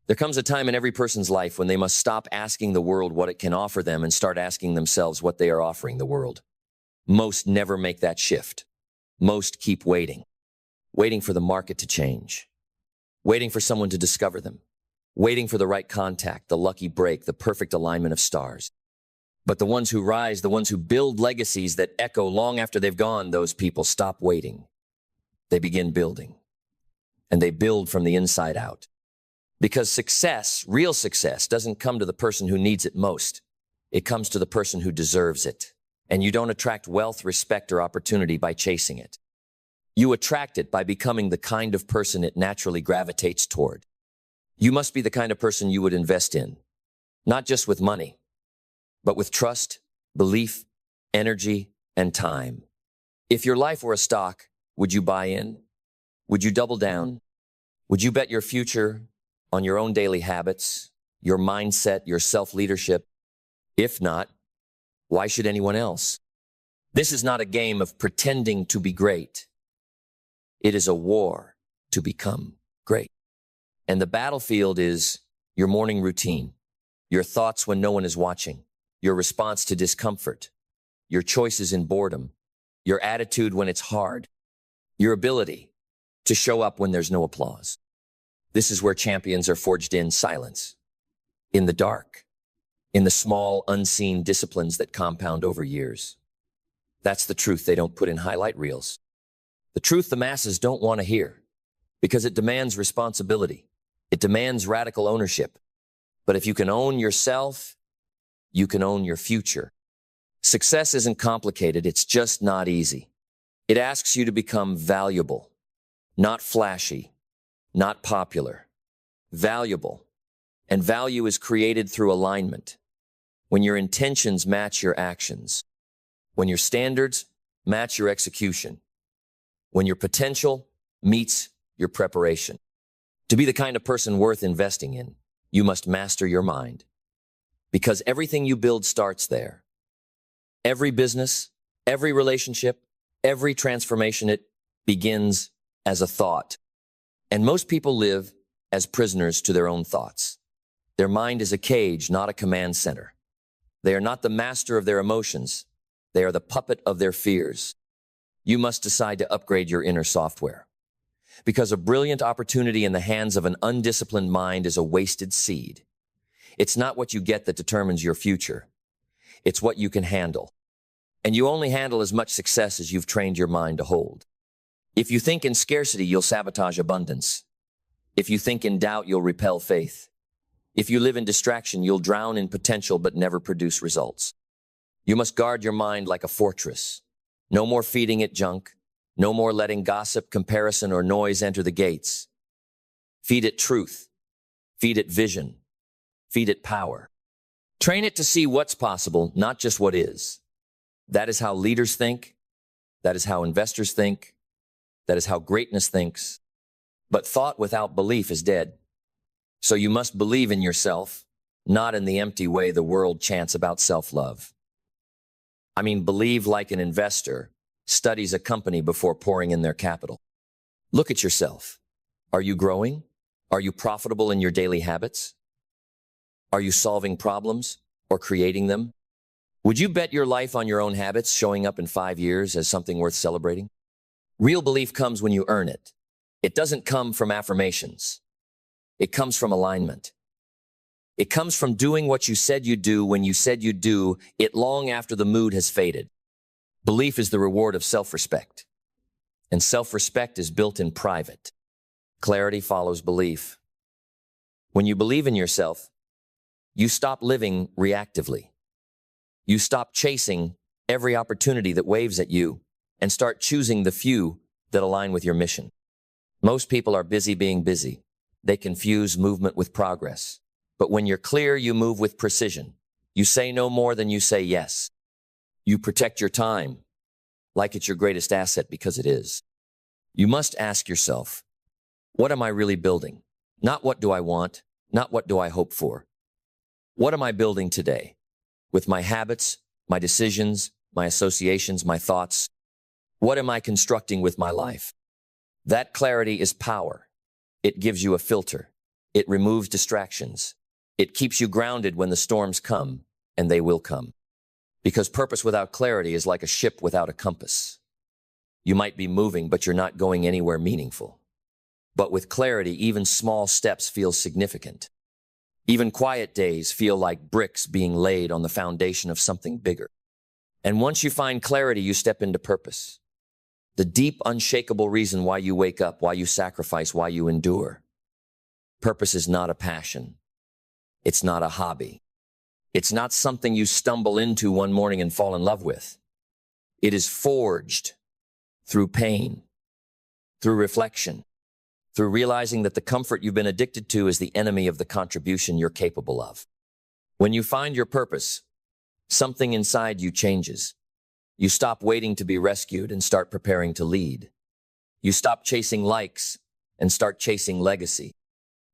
There comes a time in every person's life when they must stop asking the world what it can offer them and start asking themselves what they are offering the world. Most never make that shift. Most keep waiting for the market to change, waiting for someone to discover them, waiting for the right contact, the lucky break, the perfect alignment of stars. But the ones who rise, the ones who build legacies that echo long after they've gone, those people stop waiting. They begin building. And they build from the inside out. Because success, real success, doesn't come to the person who needs it most. It comes to the person who deserves it. And you don't attract wealth, respect, or opportunity by chasing it. You attract it by becoming the kind of person it naturally gravitates toward. You must be the kind of person you would invest in, not just with money, but with trust, belief, energy, and time. If your life were a stock, would you buy in? Would you double down? Would you bet your future on your own daily habits, your mindset, your self-leadership? If not, why should anyone else? This is not a game of pretending to be great. It is a war to become great. And the battlefield is your morning routine, your thoughts when no one is watching, your response to discomfort, your choices in boredom, your attitude when it's hard, your ability to show up when there's no applause. This is where champions are forged in silence, in the dark, in the small, unseen disciplines that compound over years. That's the truth they don't put in highlight reels. The truth the masses don't want to hear, because it demands responsibility. It demands radical ownership. But if you can own yourself, you can own your future. Success isn't complicated, it's just not easy. It asks you to become valuable, not flashy, not popular. Valuable. And value is created through alignment. When your intentions match your actions. When your standards match your execution. When your potential meets your preparation. To be the kind of person worth investing in, you must master your mind. Because everything you build starts there. Every business, every relationship, every transformation, it begins as a thought. And most people live as prisoners to their own thoughts. Their mind is a cage, not a command center. They are not the master of their emotions. They are the puppet of their fears. You must decide to upgrade your inner software. Because a brilliant opportunity in the hands of an undisciplined mind is a wasted seed. It's not what you get that determines your future. It's what you can handle. And you only handle as much success as you've trained your mind to hold. If you think in scarcity, you'll sabotage abundance. If you think in doubt, you'll repel faith. If you live in distraction, you'll drown in potential but never produce results. You must guard your mind like a fortress. No more feeding it junk. No more letting gossip, comparison, or noise enter the gates. Feed it truth. Feed it vision. Feed it power. Train it to see what's possible, not just what is. That is how leaders think. That is how investors think. That is how greatness thinks. But thought without belief is dead. So you must believe in yourself, not in the empty way the world chants about self-love. I mean, believe like an investor studies a company before pouring in their capital. Look at yourself. Are you growing? Are you profitable in your daily habits? Are you solving problems or creating them? Would you bet your life on your own habits showing up in 5 years as something worth celebrating? Real belief comes when you earn it. It doesn't come from affirmations. It comes from alignment. It comes from doing what you said you'd do when you said you'd do it long after the mood has faded. Belief is the reward of self-respect. And self-respect is built in private. Clarity follows belief. When you believe in yourself, you stop living reactively. You stop chasing every opportunity that waves at you and start choosing the few that align with your mission. Most people are busy being busy. They confuse movement with progress. But when you're clear, you move with precision. You say no more than you say yes. You protect your time like it's your greatest asset because it is. You must ask yourself, what am I really building? Not what do I want, not what do I hope for. What am I building today? With my habits, my decisions, my associations, my thoughts. What am I constructing with my life? That clarity is power. It gives you a filter. It removes distractions. It keeps you grounded when the storms come, and they will come. Because purpose without clarity is like a ship without a compass. You might be moving, but you're not going anywhere meaningful. But with clarity, even small steps feel significant. Even quiet days feel like bricks being laid on the foundation of something bigger. And once you find clarity, you step into purpose. The deep, unshakable reason why you wake up, why you sacrifice, why you endure. Purpose is not a passion. It's not a hobby. It's not something you stumble into one morning and fall in love with. It is forged through pain, through reflection, through realizing that the comfort you've been addicted to is the enemy of the contribution you're capable of. When you find your purpose, something inside you changes. You stop waiting to be rescued and start preparing to lead. You stop chasing likes and start chasing legacy.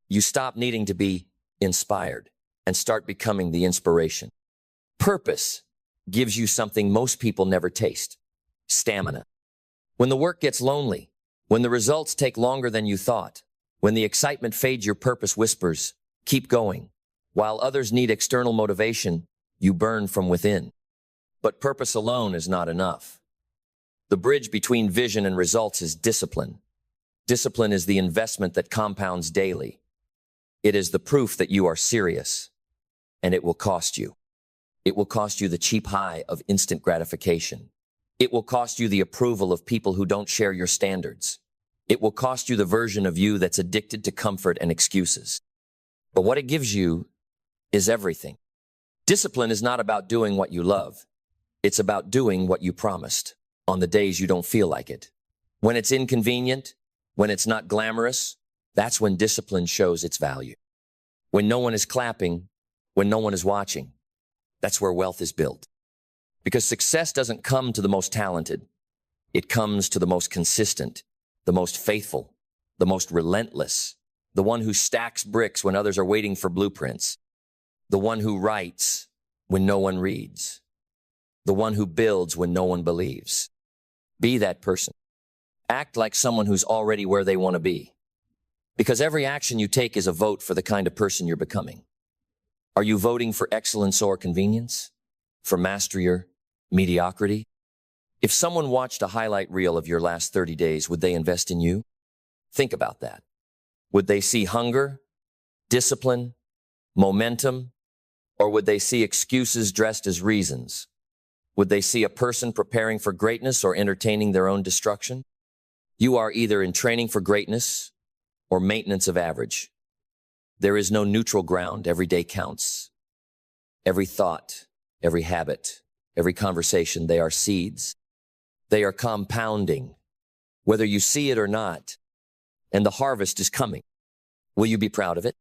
You stop needing to be inspired and start becoming the inspiration. Purpose gives you something most people never taste: stamina. When the work gets lonely, when the results take longer than you thought, when the excitement fades, your purpose whispers, keep going. While others need external motivation, you burn from within. But purpose alone is not enough. The bridge between vision and results is discipline. Discipline is the investment that compounds daily. It is the proof that you are serious, and it will cost you. It will cost you the cheap high of instant gratification. It will cost you the approval of people who don't share your standards. It will cost you the version of you that's addicted to comfort and excuses. But what it gives you is everything. Discipline is not about doing what you love. It's about doing what you promised on the days you don't feel like it. When it's inconvenient, when it's not glamorous, that's when discipline shows its value. When no one is clapping, when no one is watching, that's where wealth is built. Because success doesn't come to the most talented. It comes to the most consistent, the most faithful, the most relentless, the one who stacks bricks when others are waiting for blueprints, the one who writes when no one reads, the one who builds when no one believes. Be that person. Act like someone who's already where they want to be. Because every action you take is a vote for the kind of person you're becoming. Are you voting for excellence or convenience? For mastery or mediocrity? If someone watched a highlight reel of your last 30 days, would they invest in you? Think about that. Would they see hunger, discipline, momentum, or would they see excuses dressed as reasons? Would they see a person preparing for greatness or entertaining their own destruction? You are either in training for greatness or maintenance of average. There is no neutral ground. Every day counts. Every thought, every habit, every conversation, they are seeds. They are compounding, whether you see it or not, and the harvest is coming. Will you be proud of it?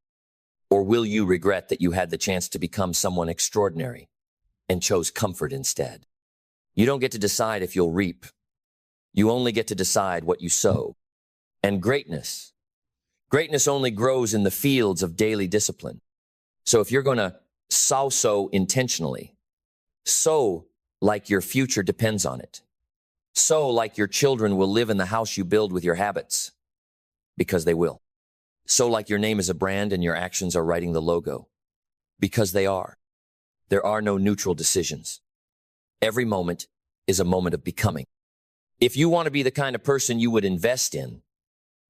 Or will you regret that you had the chance to become someone extraordinary and chose comfort instead? You don't get to decide if you'll reap. You only get to decide what you sow. And greatness only grows in the fields of daily discipline. So if you're going to sow intentionally, sow like your future depends on it. Sow like your children will live in the house you build with your habits, because they will. Sow like your name is a brand and your actions are writing the logo, because they are. There are no neutral decisions. Every moment is a moment of becoming. If you want to be the kind of person you would invest in,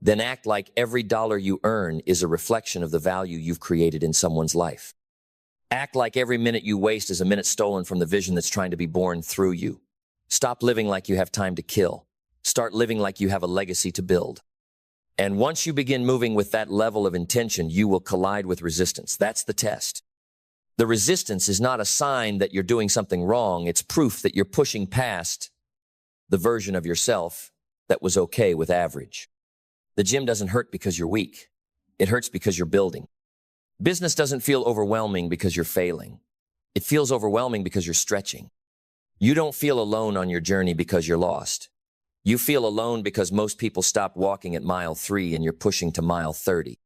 then act like every dollar you earn is a reflection of the value you've created in someone's life. Act like every minute you waste is a minute stolen from the vision that's trying to be born through you. Stop living like you have time to kill. Start living like you have a legacy to build. And once you begin moving with that level of intention, you will collide with resistance. That's the test. The resistance is not a sign that you're doing something wrong. It's proof that you're pushing past the version of yourself that was okay with average. The gym doesn't hurt because you're weak. It hurts because you're building. Business doesn't feel overwhelming because you're failing. It feels overwhelming because you're stretching. You don't feel alone on your journey because you're lost. You feel alone because most people stopped walking at mile 3 and you're pushing to mile 30.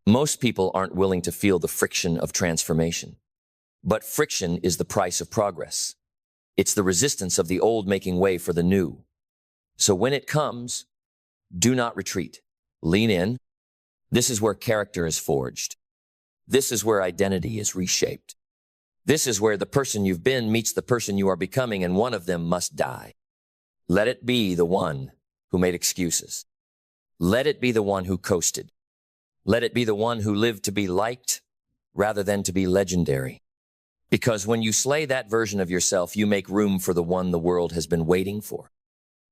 Most people aren't willing to feel the friction of transformation. But friction is the price of progress. It's the resistance of the old making way for the new. So when it comes, do not retreat. Lean in, This is where character is forged. This is where identity is reshaped. This is where the person you've been meets the person you are becoming, and one of them must die. Let it be the one who made excuses. Let it be the one who coasted. Let it be the one who lived to be liked rather than to be legendary. Because when you slay that version of yourself, you make room for the one the world has been waiting for.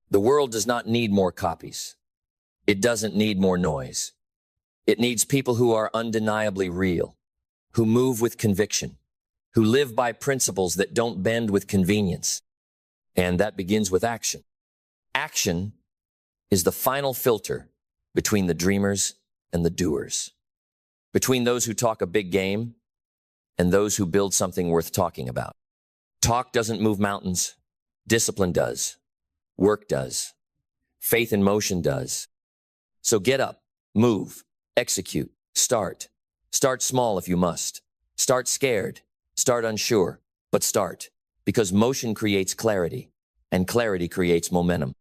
The world does not need more copies. It doesn't need more noise. It needs people who are undeniably real, who move with conviction, who live by principles that don't bend with convenience. And that begins with action. Action is the final filter between the dreamers and the doers, between those who talk a big game and those who build something worth talking about. Talk doesn't move mountains. Discipline does. Work does. Faith in motion does. So get up, move, execute, start. Start small if you must. Start scared. Start unsure, but start, because motion creates clarity, and clarity creates momentum.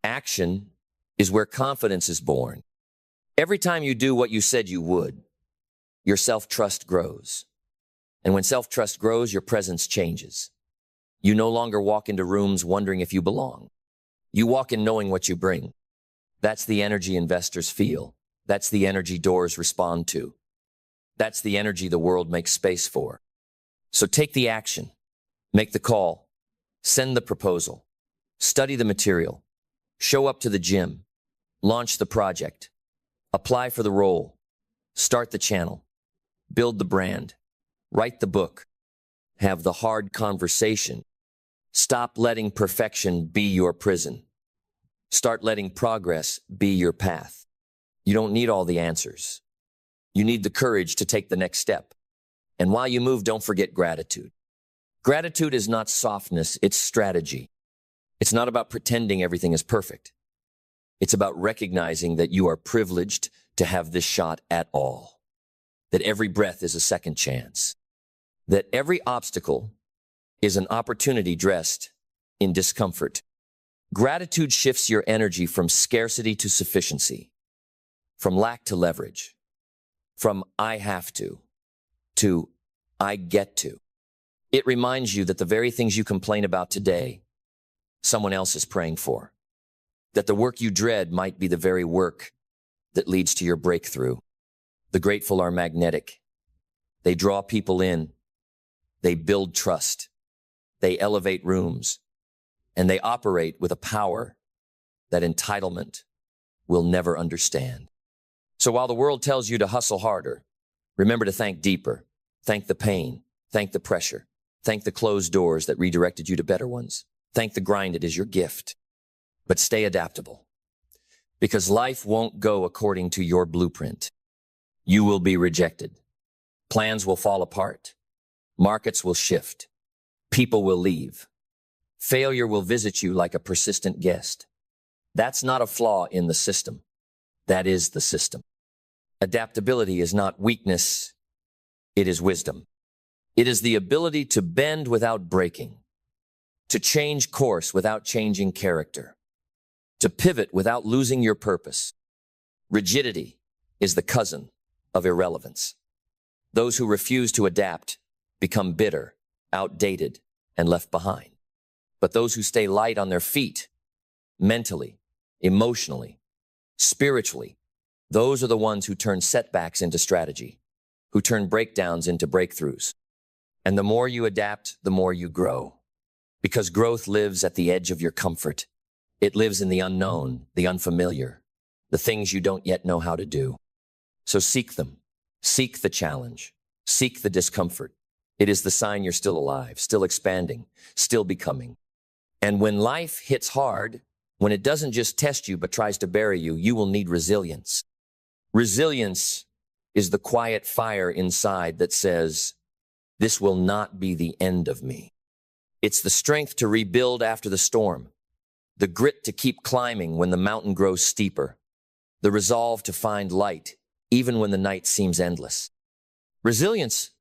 Action is where confidence is born. Every time you do what you said you would, your self-trust grows. And when self-trust grows, your presence changes. You no longer walk into rooms wondering if you belong. You walk in knowing what you bring. That's the energy investors feel. That's the energy doors respond to. That's the energy the world makes space for. So take the action, make the call, send the proposal, study the material, show up to the gym, launch the project, apply for the role, start the channel, build the brand, write the book, have the hard conversation. Stop letting perfection be your prison. Start letting progress be your path. You don't need all the answers. You need the courage to take the next step. And while you move, don't forget gratitude. Gratitude is not softness, it's strategy. It's not about pretending everything is perfect. It's about recognizing that you are privileged to have this shot at all. That every breath is a second chance. That every obstacle is an opportunity dressed in discomfort. Gratitude shifts your energy from scarcity to sufficiency, from lack to leverage, from I have to I get to. It reminds you that the very things you complain about today, someone else is praying for. That the work you dread might be the very work that leads to your breakthrough. The grateful are magnetic. They draw people in. They build trust. They elevate rooms. And they operate with a power that entitlement will never understand. So while the world tells you to hustle harder, remember to thank deeper. Thank the pain. Thank the pressure. Thank the closed doors that redirected you to better ones. Thank the grind. It is your gift. But stay adaptable, because life won't go according to your blueprint. You will be rejected. Plans will fall apart. Markets will shift. People will leave. Failure will visit you like a persistent guest. That's not a flaw in the system. That is the system. Adaptability is not weakness. It is wisdom. It is the ability to bend without breaking, to change course without changing character, to pivot without losing your purpose. Rigidity is the cousin of irrelevance. Those who refuse to adapt become bitter, outdated, and left behind. But those who stay light on their feet, mentally, emotionally, spiritually, those are the ones who turn setbacks into strategy, who turn breakdowns into breakthroughs. And the more you adapt, the more you grow. Because growth lives at the edge of your comfort. It lives in the unknown, the unfamiliar, the things you don't yet know how to do. So seek them. Seek the challenge. Seek the discomfort. It is the sign you're still alive, still expanding, still becoming. And when life hits hard, when it doesn't just test you but tries to bury you, you will need resilience. Resilience is the quiet fire inside that says, this will not be the end of me. It's the strength to rebuild after the storm, the grit to keep climbing when the mountain grows steeper, the resolve to find light even when the night seems endless. Resilience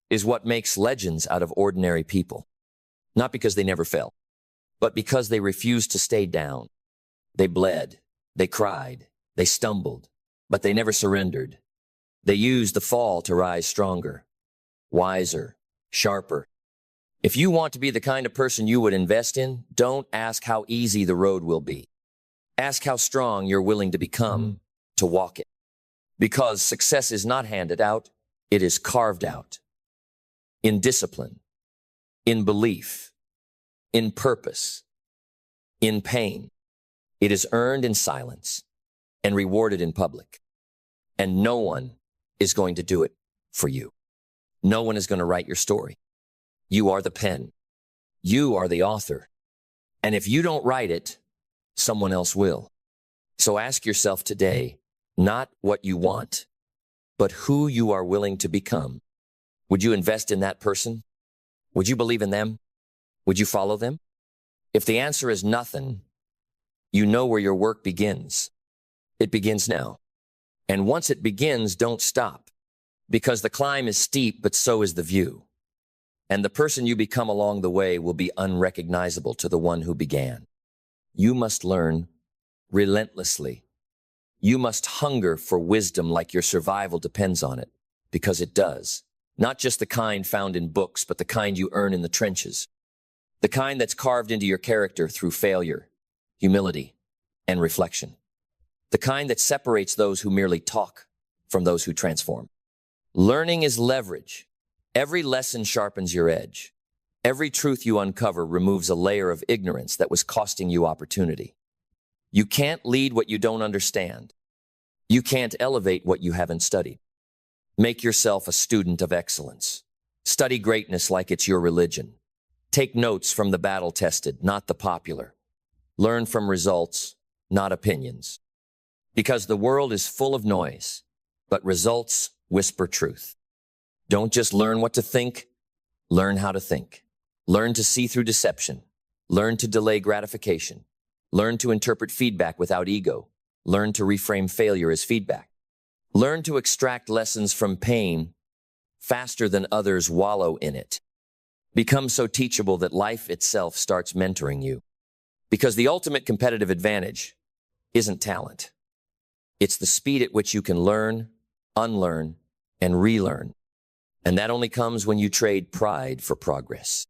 is what makes legends out of ordinary people, not because they never fell, but because they refused to stay down. They bled, they cried, they stumbled, but they never surrendered. They used the fall to rise stronger, wiser, sharper. If you want to be the kind of person you would invest in, don't ask how easy the road will be. Ask how strong you're willing to become to walk it. Because success is not handed out, it is carved out. In discipline, in belief, in purpose, in pain. It is earned in silence and rewarded in public. And no one is going to do it for you. No one is going to write your story. You are the pen. You are the author. And if you don't write it, someone else will. So ask yourself today, not what you want, but who you are willing to become. Would you invest in that person? Would you believe in them? Would you follow them? If the answer is nothing, you know where your work begins. It begins now. And once it begins, don't stop. Because the climb is steep, but so is the view. And the person you become along the way will be unrecognizable to the one who began. You must learn relentlessly. You must hunger for wisdom like your survival depends on it, because it does. Not just the kind found in books, but the kind you earn in the trenches. The kind that's carved into your character through failure, humility, and reflection. The kind that separates those who merely talk from those who transform. Learning is leverage. Every lesson sharpens your edge. Every truth you uncover removes a layer of ignorance that was costing you opportunity. You can't lead what you don't understand. You can't elevate what you haven't studied. Make yourself a student of excellence. Study greatness like it's your religion. Take notes from the battle-tested, not the popular. Learn from results, not opinions. Because the world is full of noise, but results whisper truth. Don't just learn what to think, learn how to think. Learn to see through deception. Learn to delay gratification. Learn to interpret feedback without ego. Learn to reframe failure as feedback. Learn to extract lessons from pain faster than others wallow in it. Become so teachable that life itself starts mentoring you. Because the ultimate competitive advantage isn't talent. It's the speed at which you can learn, unlearn, and relearn. And that only comes when you trade pride for progress.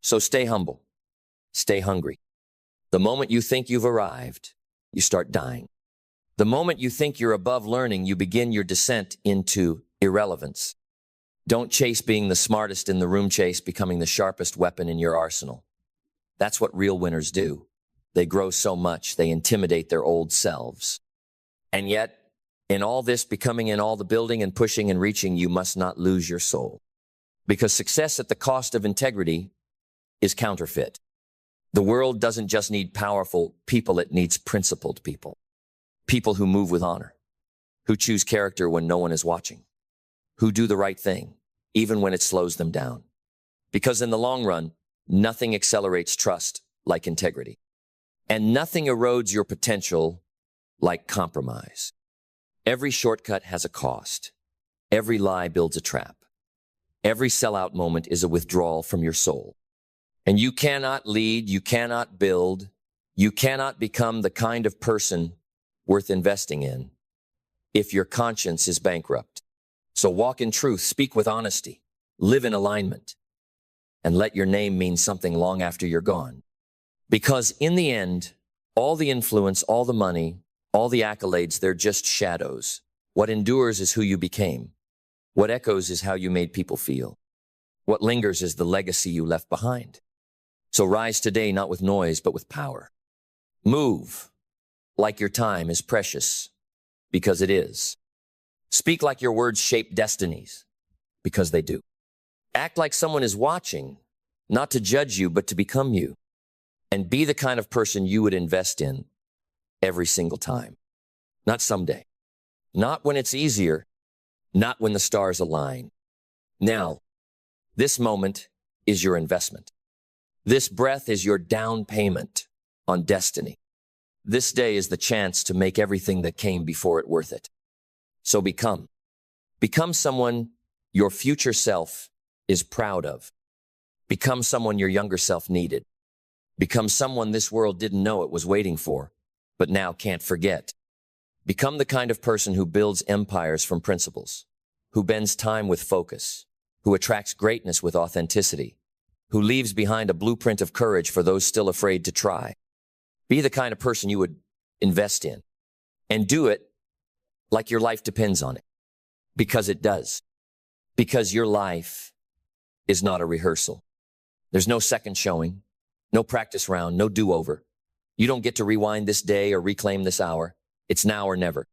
So stay humble. Stay hungry. The moment you think you've arrived, you start dying. The moment you think you're above learning, you begin your descent into irrelevance. Don't chase being the smartest in the room, chase becoming the sharpest weapon in your arsenal. That's what real winners do. They grow so much, they intimidate their old selves. And yet, in all this becoming, in all the building and pushing and reaching, you must not lose your soul. Because success at the cost of integrity is counterfeit. The world doesn't just need powerful people, it needs principled people. People who move with honor, who choose character when no one is watching, who do the right thing, even when it slows them down. Because in the long run, nothing accelerates trust like integrity. And nothing erodes your potential like compromise. Every shortcut has a cost. Every lie builds a trap. Every sellout moment is a withdrawal from your soul. And you cannot lead, you cannot build, you cannot become the kind of person worth investing in if your conscience is bankrupt. So walk in truth, speak with honesty, live in alignment, and let your name mean something long after you're gone. Because in the end, all the influence, all the money, all the accolades, they're just shadows. What endures is who you became. What echoes is how you made people feel. What lingers is the legacy you left behind. So rise today, not with noise, but with power. Move like your time is precious, because it is. Speak like your words shape destinies, because they do. Act like someone is watching, not to judge you, but to become you. And be the kind of person you would invest in every single time. Not someday. Not when it's easier. Not when the stars align. Now, this moment is your investment. This breath is your down payment on destiny. This day is the chance to make everything that came before it worth it. So become someone your future self is proud of. Become someone your younger self needed. Become someone this world didn't know it was waiting for, but now can't forget. Become the kind of person who builds empires from principles, who bends time with focus, who attracts greatness with authenticity, who leaves behind a blueprint of courage for those still afraid to try. Be the kind of person you would invest in, and do it like your life depends on it, because it does. Because your life is not a rehearsal. There's no second showing, no practice round, no do-over. You don't get to rewind this day or reclaim this hour. It's now or never.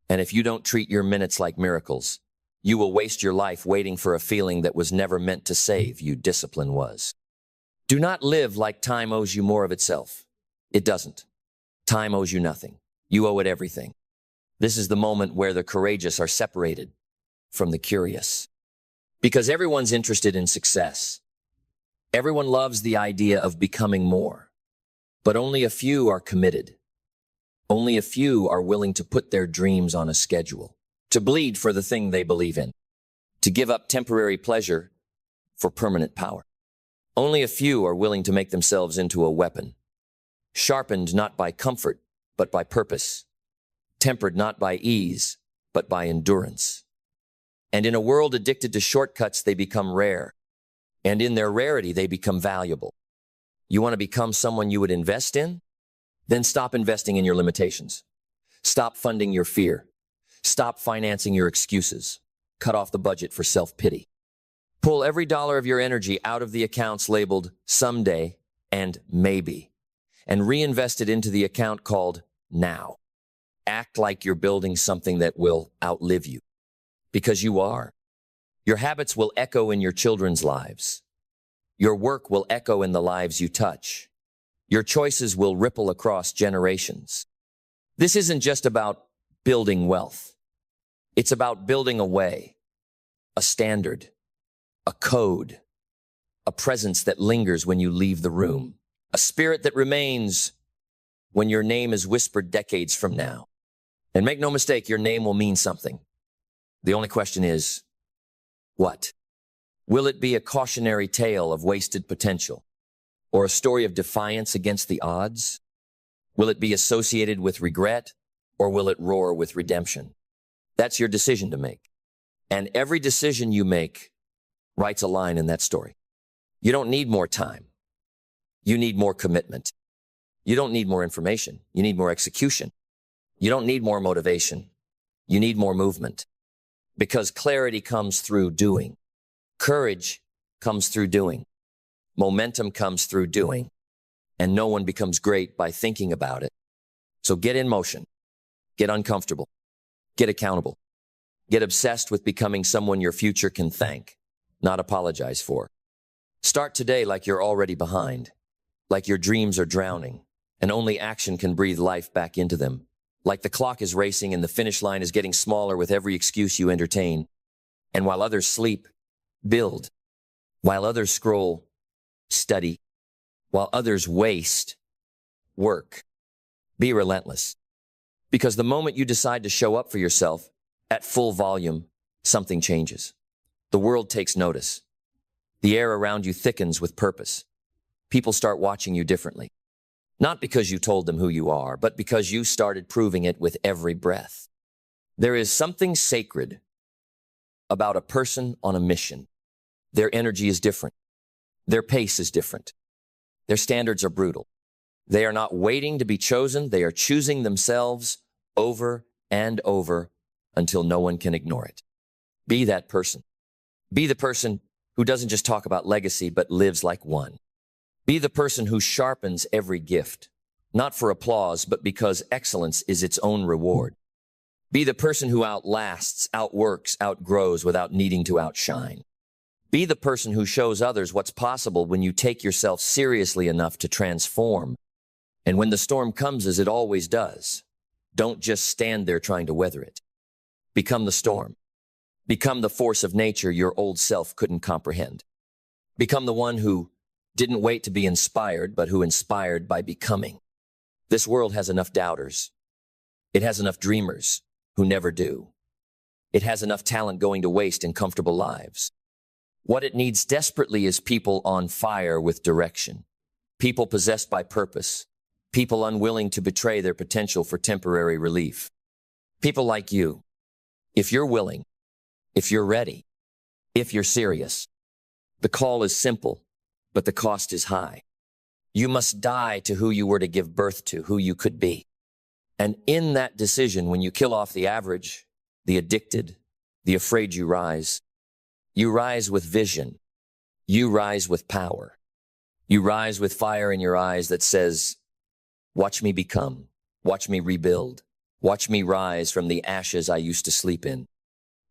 And if you don't treat your minutes like miracles, you will waste your life waiting for a feeling that was never meant to save you. Discipline was. Do not live like time owes you more of itself. It doesn't. Time owes you nothing. You owe it everything. This is the moment where the courageous are separated from the curious. Because everyone's interested in success. Everyone loves the idea of becoming more. But only a few are committed. Only a few are willing to put their dreams on a schedule, to bleed for the thing they believe in, to give up temporary pleasure for permanent power. Only a few are willing to make themselves into a weapon, sharpened not by comfort, but by purpose, tempered not by ease, but by endurance. And in a world addicted to shortcuts, they become rare. And in their rarity, they become valuable. You want to become someone you would invest in? Then stop investing in your limitations. Stop funding your fear. Stop financing your excuses. Cut off the budget for self-pity. Pull every dollar of your energy out of the accounts labeled someday and maybe, and reinvest it into the account called now. Act like you're building something that will outlive you. Because you are. Your habits will echo in your children's lives. Your work will echo in the lives you touch. Your choices will ripple across generations. This isn't just about building wealth. It's about building a way, a standard, a code, a presence that lingers when you leave the room, a spirit that remains when your name is whispered decades from now. And make no mistake, your name will mean something. The only question is, what? Will it be a cautionary tale of wasted potential? Or a story of defiance against the odds? Will it be associated with regret, or will it roar with redemption? That's your decision to make. And every decision you make writes a line in that story. You don't need more time. You need more commitment. You don't need more information. You need more execution. You don't need more motivation. You need more movement. Because clarity comes through doing. Courage comes through doing. Momentum comes through doing. And no one becomes great by thinking about it. So get in motion. Get uncomfortable. Get accountable. Get obsessed with becoming someone your future can thank, not apologize for. Start today like you're already behind, like your dreams are drowning, and only action can breathe life back into them. Like the clock is racing and the finish line is getting smaller with every excuse you entertain. And while others sleep, build. While others scroll, study. While others waste, work. Be relentless. Because the moment you decide to show up for yourself at full volume, something changes. The world takes notice. The air around you thickens with purpose. People start watching you differently. Not because you told them who you are, but because you started proving it with every breath. There is something sacred about a person on a mission. Their energy is different. Their pace is different. Their standards are brutal. They are not waiting to be chosen. They are choosing themselves over and over until no one can ignore it. Be that person. Be the person who doesn't just talk about legacy, but lives like one. Be the person who sharpens every gift, not for applause, but because excellence is its own reward. Be the person who outlasts, outworks, outgrows without needing to outshine. Be the person who shows others what's possible when you take yourself seriously enough to transform. And when the storm comes, as it always does, don't just stand there trying to weather it. Become the storm. Become the force of nature your old self couldn't comprehend. Become the one who didn't wait to be inspired, but who inspired by becoming. This world has enough doubters. It has enough dreamers who never do. It has enough talent going to waste in comfortable lives. What it needs desperately is people on fire with direction, people possessed by purpose, people unwilling to betray their potential for temporary relief. People like you, if you're willing, if you're ready, if you're serious, the call is simple, but the cost is high. You must die to who you were to give birth to, who you could be. And in that decision, when you kill off the average, the addicted, the afraid, you rise. You rise with vision. You rise with power. You rise with fire in your eyes that says, watch me become, watch me rebuild, watch me rise from the ashes I used to sleep in.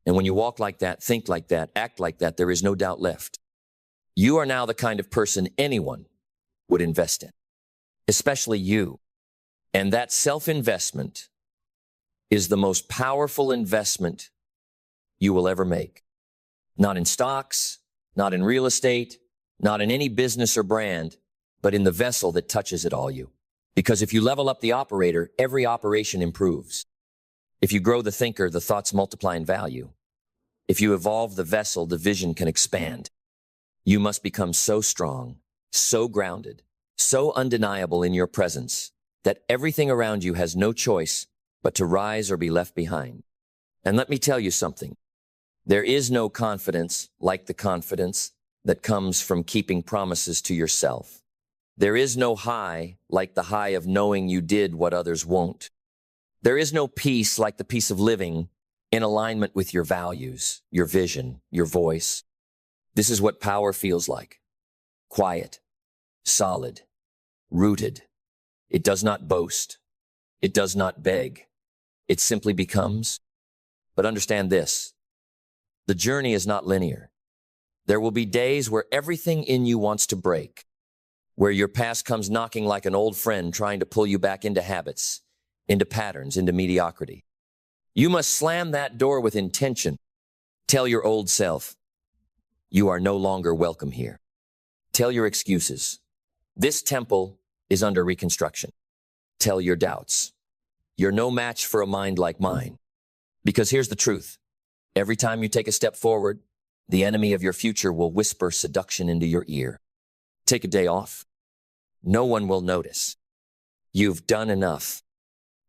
And when you walk like that, think like that, act like that, there is no doubt left. You are now the kind of person anyone would invest in, especially you. And that self-investment is the most powerful investment you will ever make. Not in stocks, not in real estate, not in any business or brand, but in the vessel that touches it all, you. Because if you level up the operator, every operation improves. If you grow the thinker, the thoughts multiply in value. If you evolve the vessel, the vision can expand. You must become so strong, so grounded, so undeniable in your presence that everything around you has no choice but to rise or be left behind. And let me tell you something. There is no confidence like the confidence that comes from keeping promises to yourself. There is no high like the high of knowing you did what others won't. There is no peace like the peace of living in alignment with your values, your vision, your voice. This is what power feels like. Quiet, solid, rooted. It does not boast. It does not beg. It simply becomes. But understand this. The journey is not linear. There will be days where everything in you wants to break, where your past comes knocking like an old friend trying to pull you back into habits, into patterns, into mediocrity. You must slam that door with intention. Tell your old self, you are no longer welcome here. Tell your excuses. This temple is under reconstruction. Tell your doubts. You're no match for a mind like mine. Because here's the truth. Every time you take a step forward, the enemy of your future will whisper seduction into your ear. Take a day off. No one will notice. You've done enough.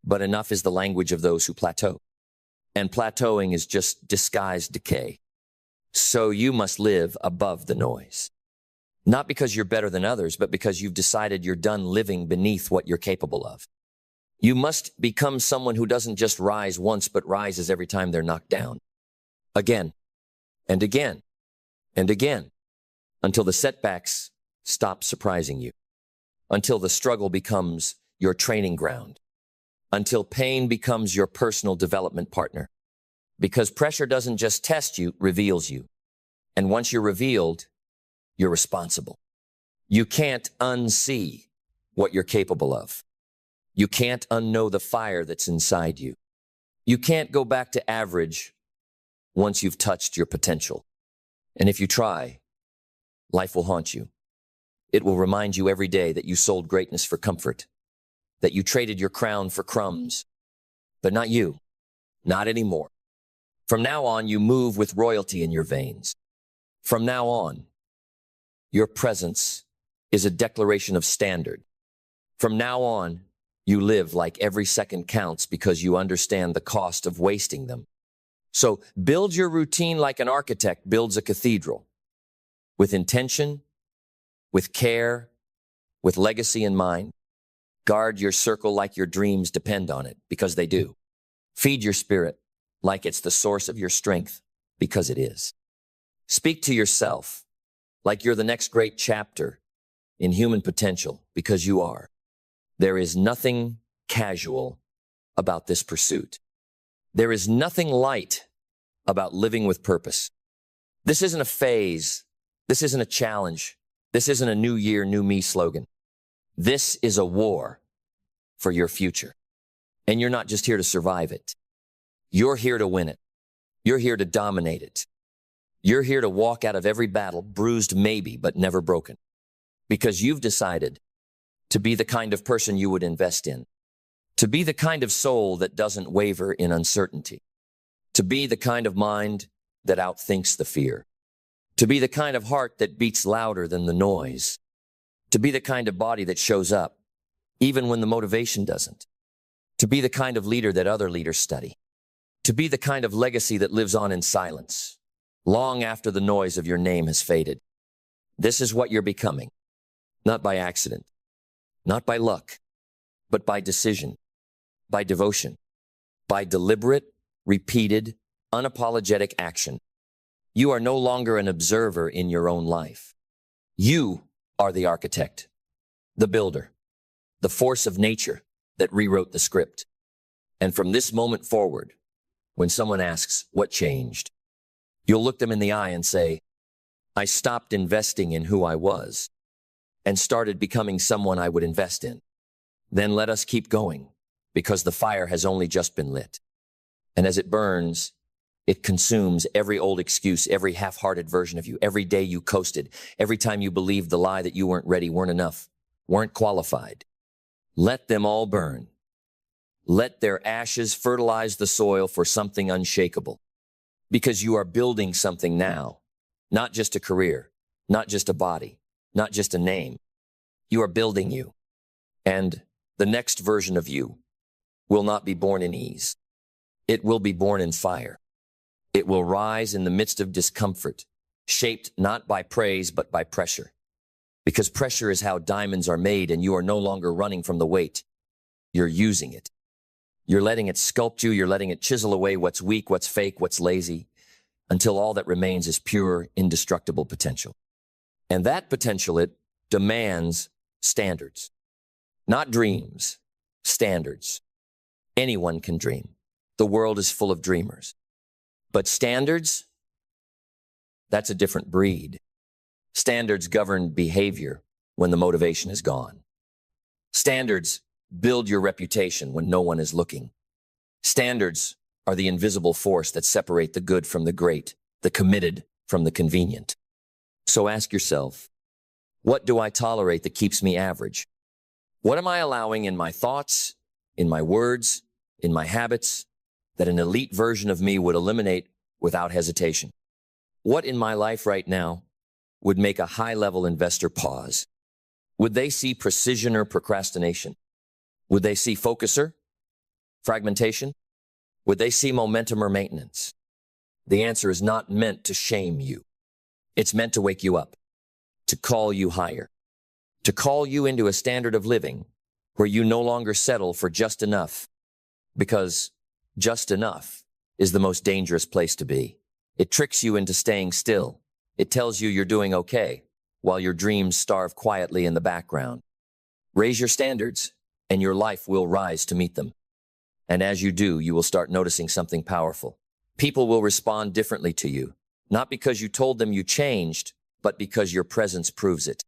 But enough is the language of those who plateau. And plateauing is just disguised decay. So you must live above the noise. Not because you're better than others, but because you've decided you're done living beneath what you're capable of. You must become someone who doesn't just rise once, but rises every time they're knocked down. Again, and again, and again, until the setbacks stop surprising you. Until the struggle becomes your training ground. Until pain becomes your personal development partner. Because pressure doesn't just test you, reveals you. And once you're revealed, you're responsible. You can't unsee what you're capable of. You can't unknow the fire that's inside you. You can't go back to average once you've touched your potential. And if you try, life will haunt you. It will remind you every day that you sold greatness for comfort, that you traded your crown for crumbs. But not you, not anymore. From now on, you move with royalty in your veins. From now on, your presence is a declaration of standard. From now on, you live like every second counts because you understand the cost of wasting them. So build your routine like an architect builds a cathedral, with intention, with care, with legacy in mind. Guard your circle like your dreams depend on it, because they do. Feed your spirit like it's the source of your strength, because it is. Speak to yourself like you're the next great chapter in human potential, because you are. There is nothing casual about this pursuit. There is nothing light about living with purpose. This isn't a phase. This isn't a challenge. This isn't a new year, new me slogan. This is a war for your future. And you're not just here to survive it. You're here to win it. You're here to dominate it. You're here to walk out of every battle bruised maybe, but never broken. Because you've decided to be the kind of person you would invest in. To be the kind of soul that doesn't waver in uncertainty. To be the kind of mind that outthinks the fear. To be the kind of heart that beats louder than the noise. To be the kind of body that shows up, even when the motivation doesn't. To be the kind of leader that other leaders study. To be the kind of legacy that lives on in silence, long after the noise of your name has faded. This is what you're becoming, not by accident, not by luck, but by decision, by devotion, by deliberate, repeated, unapologetic action. You are no longer an observer in your own life. You are the architect, the builder, the force of nature that rewrote the script. And from this moment forward, when someone asks, what changed? You'll look them in the eye and say, I stopped investing in who I was and started becoming someone I would invest in. Then let us keep going, because the fire has only just been lit. And as it burns, it consumes every old excuse, every half-hearted version of you, every day you coasted, every time you believed the lie that you weren't ready, weren't enough, weren't qualified. Let them all burn. Let their ashes fertilize the soil for something unshakable. Because you are building something now, not just a career, not just a body, not just a name. You are building you. And the next version of you will not be born in ease. It will be born in fire. It will rise in the midst of discomfort, shaped not by praise, but by pressure. Because pressure is how diamonds are made, and you are no longer running from the weight. You're using it. You're letting it sculpt you. You're letting it chisel away what's weak, what's fake, what's lazy, until all that remains is pure, indestructible potential. And that potential, it demands standards. Not dreams, standards. Anyone can dream. The world is full of dreamers. But standards, that's a different breed. Standards govern behavior when the motivation is gone. Standards build your reputation when no one is looking. Standards are the invisible force that separate the good from the great, the committed from the convenient. So ask yourself, what do I tolerate that keeps me average? What am I allowing in my thoughts, in my words, in my habits, that an elite version of me would eliminate without hesitation? What in my life right now would make a high-level investor pause? Would they see precision or procrastination? Would they see focuser, fragmentation? Would they see momentum or maintenance? The answer is not meant to shame you. It's meant to wake you up, to call you higher, to call you into a standard of living where you no longer settle for just enough, because just enough is the most dangerous place to be. It tricks you into staying still. It tells you you're doing okay, while your dreams starve quietly in the background. Raise your standards, and your life will rise to meet them. And as you do, you will start noticing something powerful. People will respond differently to you, not because you told them you changed, but because your presence proves it.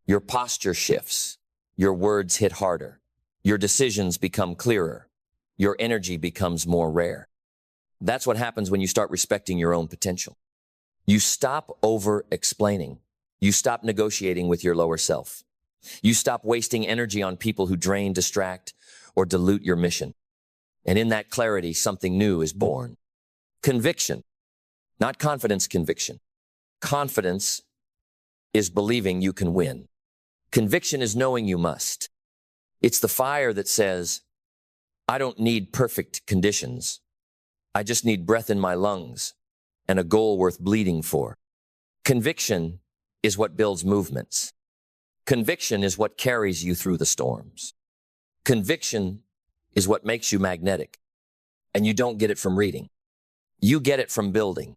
Your posture shifts. Your words hit harder. Your decisions become clearer. Your energy becomes more rare. That's what happens when you start respecting your own potential. You stop over-explaining. You stop negotiating with your lower self. You stop wasting energy on people who drain, distract, or dilute your mission. And in that clarity, something new is born. Conviction, not confidence, conviction. Confidence is believing you can win. Conviction is knowing you must. It's the fire that says, I don't need perfect conditions. I just need breath in my lungs and a goal worth bleeding for. Conviction is what builds movements. Conviction is what carries you through the storms. Conviction is what makes you magnetic. And you don't get it from reading. You get it from building,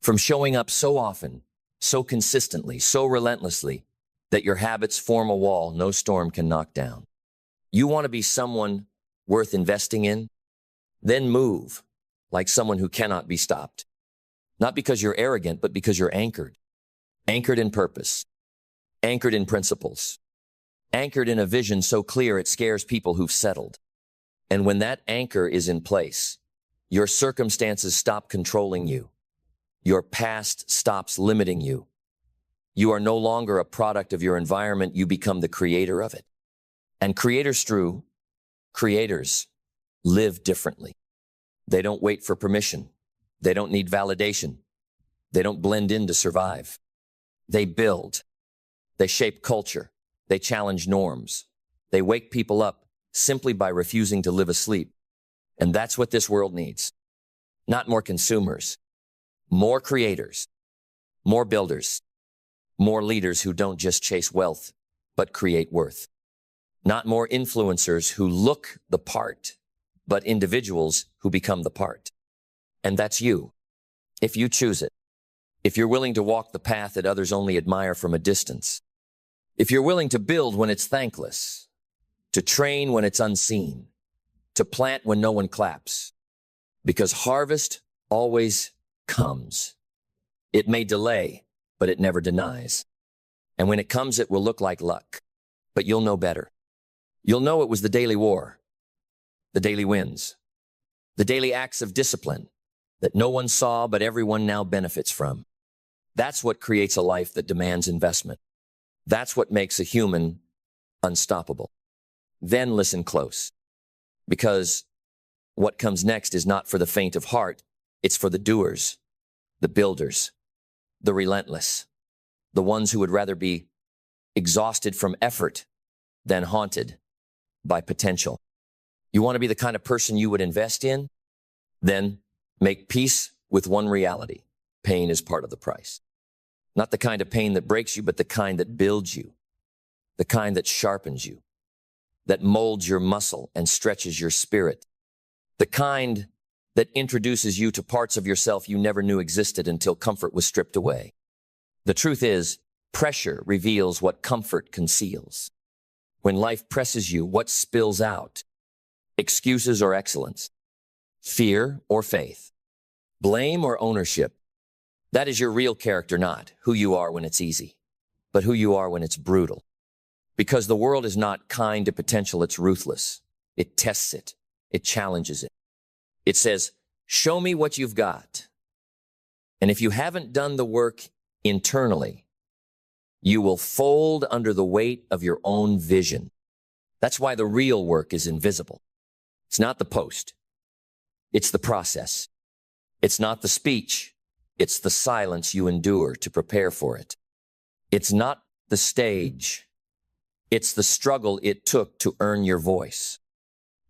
from showing up so often, so consistently, so relentlessly, that your habits form a wall no storm can knock down. You want to be someone worth investing in? Then move like someone who cannot be stopped. Not because you're arrogant, but because you're anchored. Anchored in purpose. Anchored in principles. Anchored in a vision so clear it scares people who've settled. And when that anchor is in place, your circumstances stop controlling you. Your past stops limiting you. You are no longer a product of your environment. You become the creator of it. And creators live differently. They don't wait for permission. They don't need validation. They don't blend in to survive. They build. They shape culture. They challenge norms. They wake people up simply by refusing to live asleep. And that's what this world needs. Not more consumers, more creators, more builders, more leaders who don't just chase wealth, but create worth. Not more influencers who look the part, but individuals who become the part. And that's you, if you choose it. If you're willing to walk the path that others only admire from a distance. If you're willing to build when it's thankless, to train when it's unseen, to plant when no one claps. Because harvest always comes. It may delay, but it never denies. And when it comes, it will look like luck. But you'll know better. You'll know it was the daily war, the daily wins, the daily acts of discipline that no one saw but everyone now benefits from. That's what creates a life that demands investment. That's what makes a human unstoppable. Then listen close, because what comes next is not for the faint of heart. It's for the doers, the builders, the relentless, the ones who would rather be exhausted from effort than haunted by potential. You want to be the kind of person you would invest in? Then make peace with one reality. Pain is part of the price. Not the kind of pain that breaks you, but the kind that builds you, the kind that sharpens you, that molds your muscle and stretches your spirit, the kind that introduces you to parts of yourself you never knew existed until comfort was stripped away. The truth is, pressure reveals what comfort conceals. When life presses you, what spills out? Excuses or excellence? Fear or faith? Blame or ownership? That is your real character, not who you are when it's easy, but who you are when it's brutal. Because the world is not kind to potential, it's ruthless. It tests it. It challenges it. It says, show me what you've got. And if you haven't done the work internally, you will fold under the weight of your own vision. That's why the real work is invisible. It's not the post. It's the process. It's not the speech. It's the silence you endure to prepare for it. It's not the stage. It's the struggle it took to earn your voice.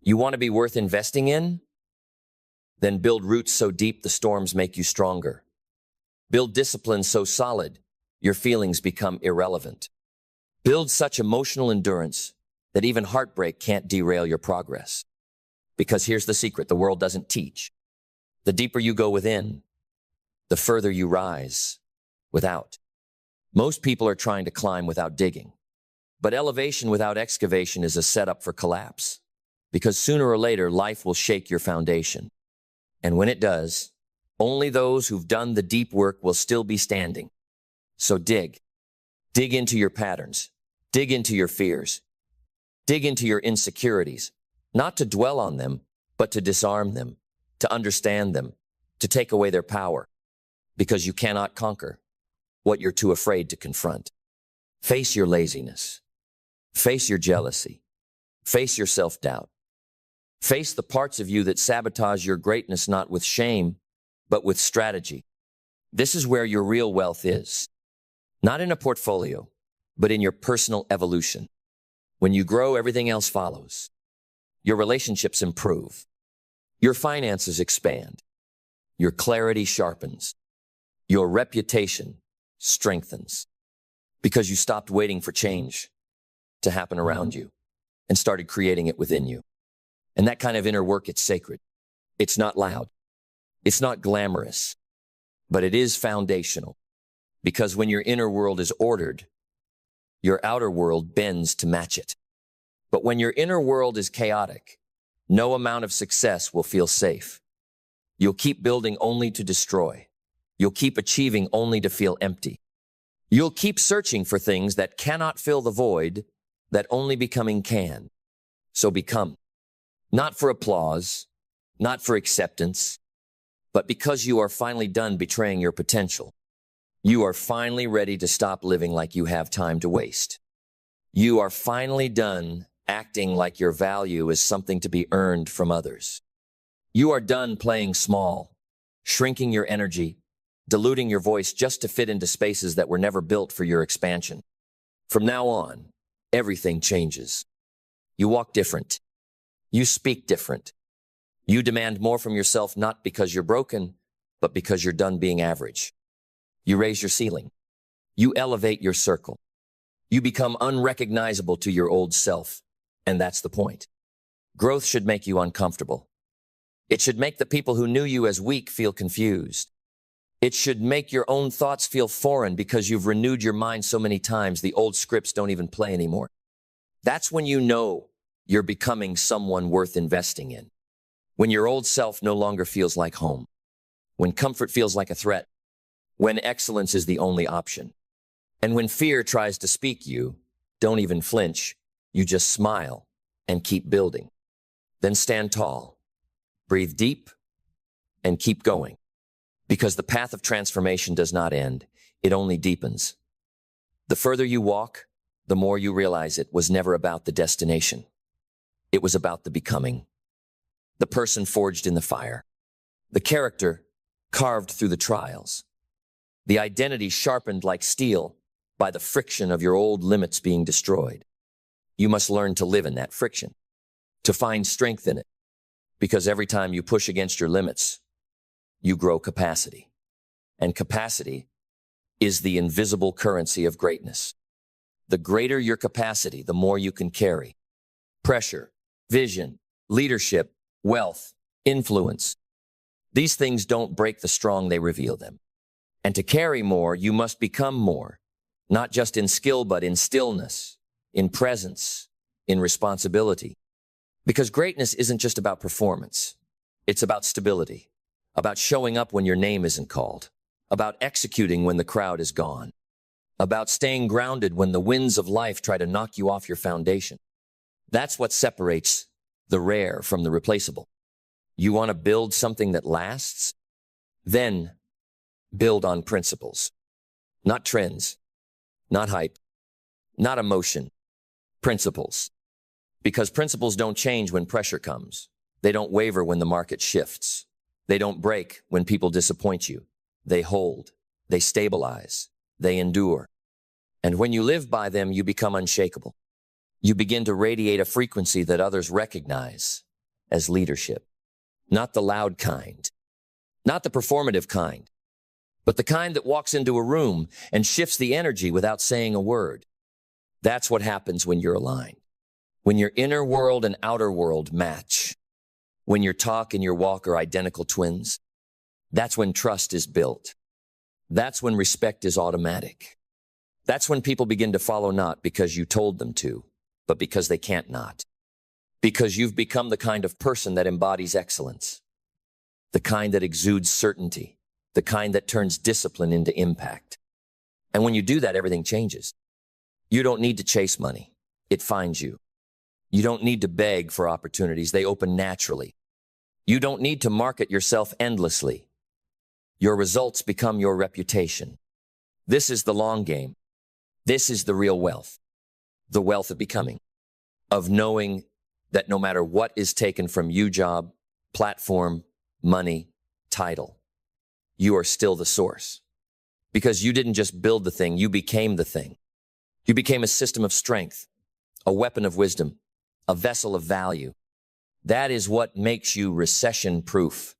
You want to be worth investing in? Then build roots so deep the storms make you stronger. Build discipline so solid your feelings become irrelevant. Build such emotional endurance that even heartbreak can't derail your progress. Because here's the secret the world doesn't teach. The deeper you go within, the further you rise without. Most people are trying to climb without digging. But elevation without excavation is a setup for collapse. Because sooner or later, life will shake your foundation. And when it does, only those who've done the deep work will still be standing. So dig. Dig into your patterns. Dig into your fears. Dig into your insecurities. Not to dwell on them, but to disarm them, to understand them, to take away their power. Because you cannot conquer what you're too afraid to confront. Face your laziness. Face your jealousy. Face your self-doubt. Face the parts of you that sabotage your greatness not with shame, but with strategy. This is where your real wealth is. Not in a portfolio, but in your personal evolution. When you grow, everything else follows. Your relationships improve. Your finances expand. Your clarity sharpens. Your reputation strengthens. Because you stopped waiting for change to happen around you and started creating it within you. And that kind of inner work, it's sacred. It's not loud. It's not glamorous, but it is foundational. Because when your inner world is ordered, your outer world bends to match it. But when your inner world is chaotic, no amount of success will feel safe. You'll keep building only to destroy. You'll keep achieving only to feel empty. You'll keep searching for things that cannot fill the void that only becoming can. So become. Not for applause, not for acceptance, but because you are finally done betraying your potential. You are finally ready to stop living like you have time to waste. You are finally done acting like your value is something to be earned from others. You are done playing small, shrinking your energy, diluting your voice just to fit into spaces that were never built for your expansion. From now on, everything changes. You walk different. You speak different. You demand more from yourself not because you're broken, but because you're done being average. You raise your ceiling. You elevate your circle. You become unrecognizable to your old self, and that's the point. Growth should make you uncomfortable. It should make the people who knew you as weak feel confused. It should make your own thoughts feel foreign because you've renewed your mind so many times the old scripts don't even play anymore. That's when you know you're becoming someone worth investing in. When your old self no longer feels like home. When comfort feels like a threat. When excellence is the only option. And when fear tries to speak you, don't even flinch. You just smile and keep building. Then stand tall, breathe deep, and keep going. Because the path of transformation does not end, it only deepens. The further you walk, the more you realize it was never about the destination. It was about the becoming. The person forged in the fire. The character carved through the trials. The identity sharpened like steel by the friction of your old limits being destroyed. You must learn to live in that friction, to find strength in it, because every time you push against your limits, you grow capacity. And capacity is the invisible currency of greatness. The greater your capacity, the more you can carry. Pressure, vision, leadership, wealth, influence. These things don't break the strong, they reveal them. And to carry more, you must become more, not just in skill, but in stillness, in presence, in responsibility. Because greatness isn't just about performance. It's about stability, about showing up when your name isn't called, about executing when the crowd is gone, about staying grounded when the winds of life try to knock you off your foundation. That's what separates the rare from the replaceable. You want to build something that lasts? Then build on principles, not trends, not hype, not emotion, principles. Because principles don't change when pressure comes. They don't waver when the market shifts. They don't break when people disappoint you. They hold, they stabilize, they endure. And when you live by them, you become unshakable. You begin to radiate a frequency that others recognize as leadership. Not the loud kind, not the performative kind, but the kind that walks into a room and shifts the energy without saying a word. That's what happens when you're aligned. When your inner world and outer world match. When your talk and your walk are identical twins. That's when trust is built. That's when respect is automatic. That's when people begin to follow not because you told them to, but because they can't not. Because you've become the kind of person that embodies excellence. The kind that exudes certainty. The kind that turns discipline into impact. And when you do that, everything changes. You don't need to chase money. It finds you. You don't need to beg for opportunities. They open naturally. You don't need to market yourself endlessly. Your results become your reputation. This is the long game. This is the real wealth. The wealth of becoming. Of knowing that no matter what is taken from you, job, platform, money, title, you are still the source. Because you didn't just build the thing, you became the thing. You became a system of strength, a weapon of wisdom, a vessel of value. That is what makes you recession-proof,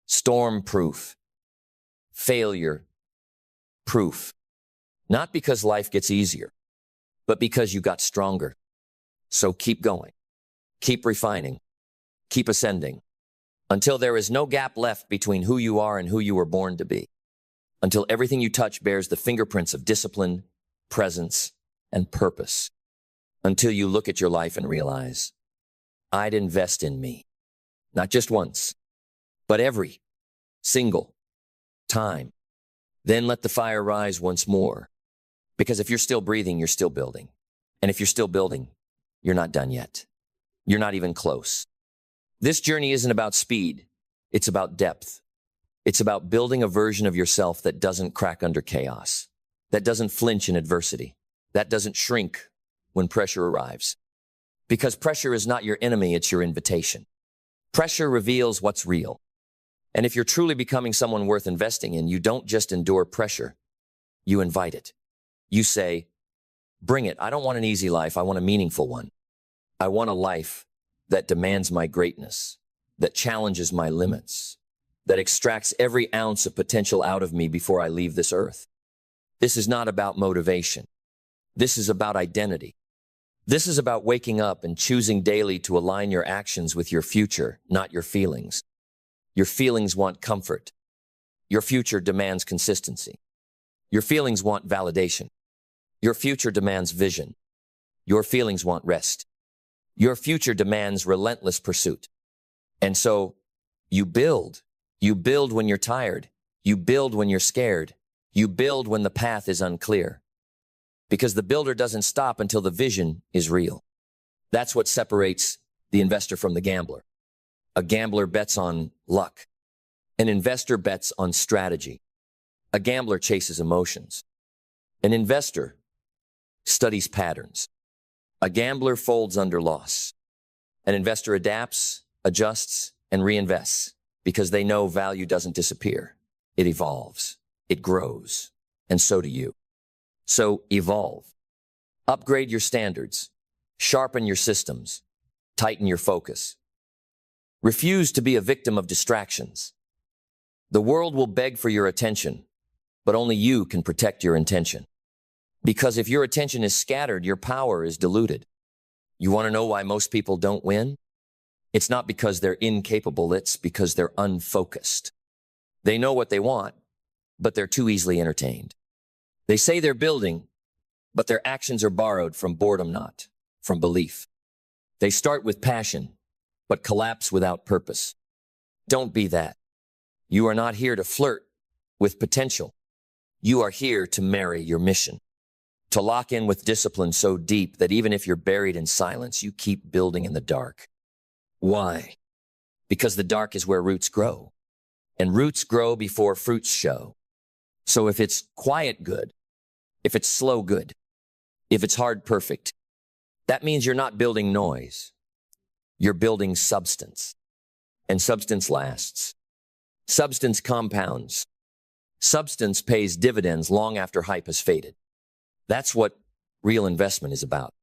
storm-proof, failure-proof. Not because life gets easier, but because you got stronger. So keep going, keep refining, keep ascending, until there is no gap left between who you are and who you were born to be. Until everything you touch bears the fingerprints of discipline, presence, and purpose. Until you look at your life and realize, I'd invest in me. Not just once, but every single time. Then let the fire rise once more. Because if you're still breathing, you're still building. And if you're still building, you're not done yet. You're not even close. This journey isn't about speed. It's about depth. It's about building a version of yourself that doesn't crack under chaos, that doesn't flinch in adversity, that doesn't shrink when pressure arrives. Because pressure is not your enemy, it's your invitation. Pressure reveals what's real. And if you're truly becoming someone worth investing in, you don't just endure pressure, you invite it. You say, bring it. I don't want an easy life. I want a meaningful one. I want a life that demands my greatness. that challenges my limits, that extracts every ounce of potential out of me before I leave this earth. This is not about motivation. This is about identity. This is about waking up and choosing daily to align your actions with your future, not your feelings. Your feelings want comfort. Your future demands consistency. Your feelings want validation. Your future demands vision. Your feelings want rest. Your future demands relentless pursuit. And so, you build. You build when you're tired. You build when you're scared. You build when the path is unclear. Because the builder doesn't stop until the vision is real. That's what separates the investor from the gambler. A gambler bets on luck. An investor bets on strategy. A gambler chases emotions. An investor studies patterns. A gambler folds under loss. An investor adapts, adjusts, and reinvests because they know value doesn't disappear. It evolves. It grows. And so do you. So evolve. Upgrade your standards. Sharpen your systems. Tighten your focus. Refuse to be a victim of distractions. The world will beg for your attention, but only you can protect your intention. Because if your attention is scattered, your power is diluted. You want to know why most people don't win? It's not because they're incapable, it's because they're unfocused. They know what they want, but they're too easily entertained. They say they're building, but their actions are borrowed from boredom, not from belief. They start with passion, but collapse without purpose. Don't be that. You are not here to flirt with potential. You are here to marry your mission, to lock in with discipline so deep that even if you're buried in silence, you keep building in the dark. Why? Because the dark is where roots grow, and roots grow before fruits show. So if it's quiet, good. If it's slow, good. If it's hard, perfect. That means you're not building noise. You're building substance. And substance lasts. Substance compounds. Substance pays dividends long after hype has faded. That's what real investment is about.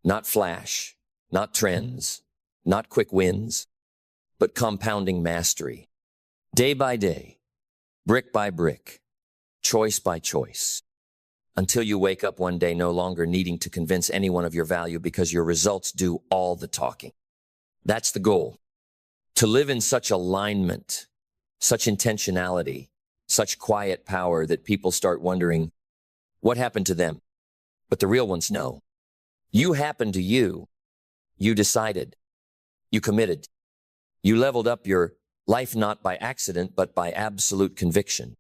Not flash, not trends, not quick wins, but compounding mastery. Day by day, brick by brick, choice by choice, until you wake up one day no longer needing to convince anyone of your value because your results do all the talking. That's the goal. To live in such alignment, such intentionality, such quiet power that people start wondering, what happened to them? But the real ones know. You happened to you. You decided. You committed. You leveled up your life not by accident, but by absolute conviction.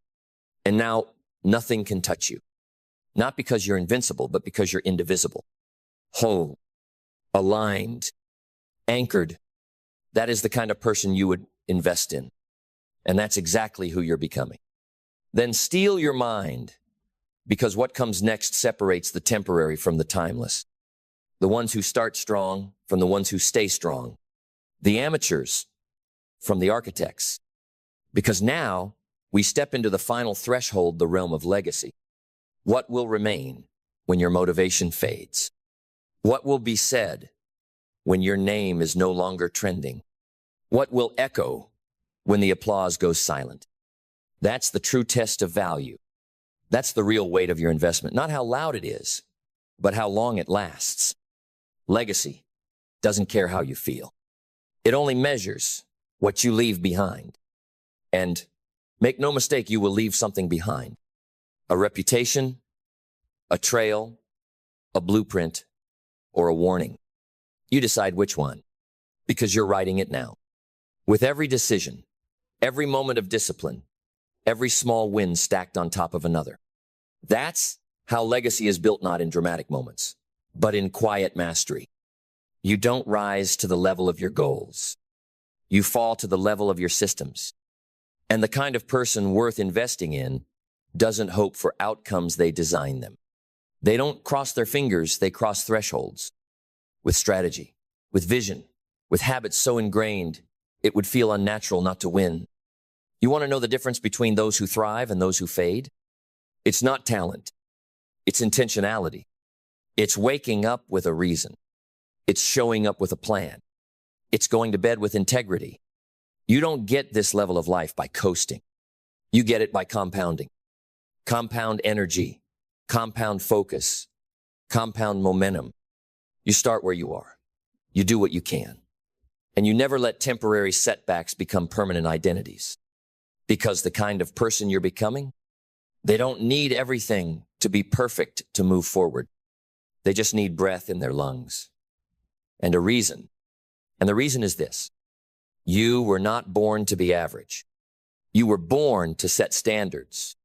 And now nothing can touch you. Not because you're invincible, but because you're indivisible. Whole, aligned, anchored. That is the kind of person you would invest in. And that's exactly who you're becoming. Then steel your mind, because what comes next separates the temporary from the timeless. The ones who start strong from the ones who stay strong. The amateurs from the architects. Because now we step into the final threshold, the realm of legacy. What will remain when your motivation fades? What will be said when your name is no longer trending? What will echo when the applause goes silent? That's the true test of value. That's the real weight of your investment. Not how loud it is, but how long it lasts. Legacy doesn't care how you feel. It only measures what you leave behind. And make no mistake, you will leave something behind. A reputation, a trail, a blueprint, or a warning. You decide which one, because you're writing it now. With every decision, every moment of discipline, every small win stacked on top of another. That's how legacy is built, not in dramatic moments, but in quiet mastery. You don't rise to the level of your goals. You fall to the level of your systems. And the kind of person worth investing in doesn't hope for outcomes, they design them. They don't cross their fingers, they cross thresholds. With strategy, with vision, with habits so ingrained, it would feel unnatural not to win. You want to know the difference between those who thrive and those who fade? It's not talent. It's intentionality. It's waking up with a reason. It's showing up with a plan. It's going to bed with integrity. You don't get this level of life by coasting. You get it by compounding. Compound energy, compound focus, compound momentum. You start where you are. You do what you can. And you never let temporary setbacks become permanent identities. Because the kind of person you're becoming, they don't need everything to be perfect to move forward. They just need breath in their lungs. And a reason. And the reason is this. You were not born to be average. You were born to set standards,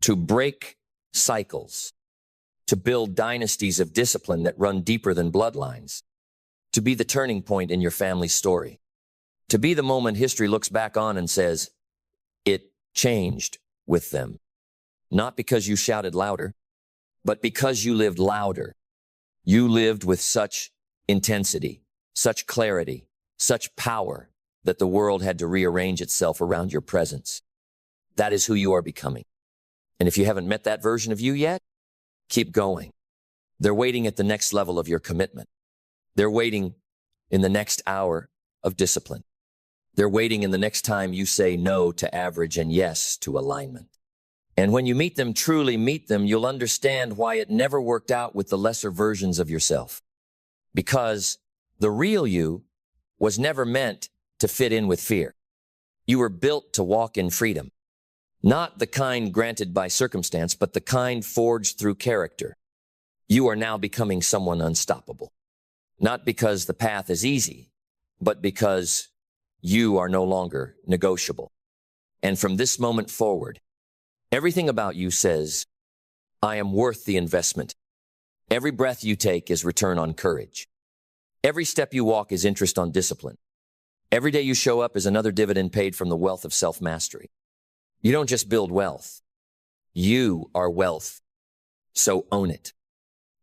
to break cycles, to build dynasties of discipline that run deeper than bloodlines, to be the turning point in your family's story, to be the moment history looks back on and says, it changed with them. Not because you shouted louder, but because you lived louder. You lived with such intensity, such clarity, such power that the world had to rearrange itself around your presence. That is who you are becoming. And if you haven't met that version of you yet, keep going. They're waiting at the next level of your commitment. They're waiting in the next hour of discipline. They're waiting in the next time you say no to average and yes to alignment. And when you meet them, truly meet them, you'll understand why it never worked out with the lesser versions of yourself. Because the real you was never meant to fit in with fear. You were built to walk in freedom. Not the kind granted by circumstance, but the kind forged through character. You are now becoming someone unstoppable. Not because the path is easy, but because you are no longer negotiable. And from this moment forward, everything about you says, I am worth the investment. Every breath you take is return on courage. Every step you walk is interest on discipline. Every day you show up is another dividend paid from the wealth of self-mastery. You don't just build wealth. You are wealth. So own it.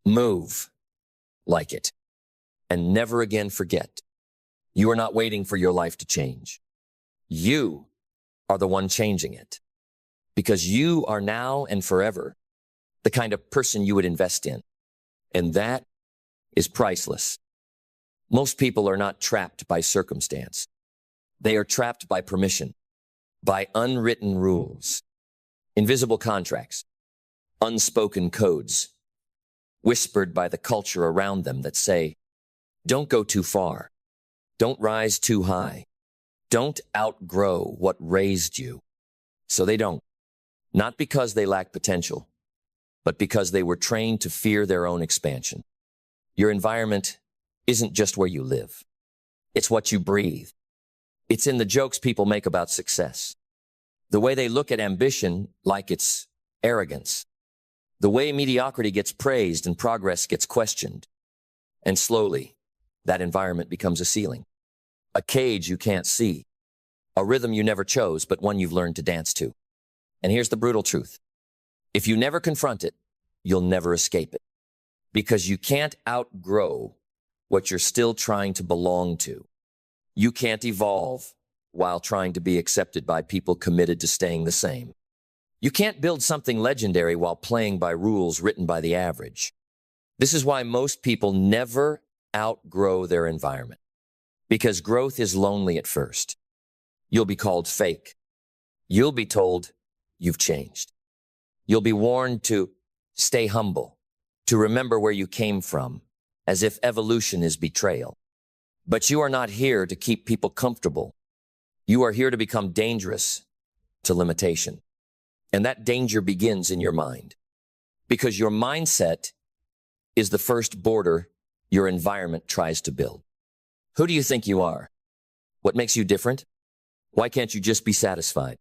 Move like it. And never again forget. You are not waiting for your life to change. You are the one changing it. Because you are now and forever the kind of person you would invest in. And that is priceless. Most people are not trapped by circumstance. They are trapped by permission, by unwritten rules, invisible contracts, unspoken codes, whispered by the culture around them that say, don't go too far, don't rise too high, don't outgrow what raised you. So they don't, not because they lack potential, but because they were trained to fear their own expansion. Your environment isn't just where you live. It's what you breathe. It's in the jokes people make about success. The way they look at ambition like it's arrogance. The way mediocrity gets praised and progress gets questioned. And slowly, that environment becomes a ceiling. A cage you can't see. A rhythm you never chose, but one you've learned to dance to. And here's the brutal truth. If you never confront it, you'll never escape it. Because you can't outgrow what you're still trying to belong to. You can't evolve while trying to be accepted by people committed to staying the same. You can't build something legendary while playing by rules written by the average. This is why most people never outgrow their environment. Because growth is lonely at first. You'll be called fake. You'll be told you've changed. You'll be warned to stay humble, to remember where you came from, as if evolution is betrayal. But you are not here to keep people comfortable. You are here to become dangerous to limitation. And that danger begins in your mind. Because your mindset is the first border your environment tries to build. Who do you think you are? What makes you different? Why can't you just be satisfied?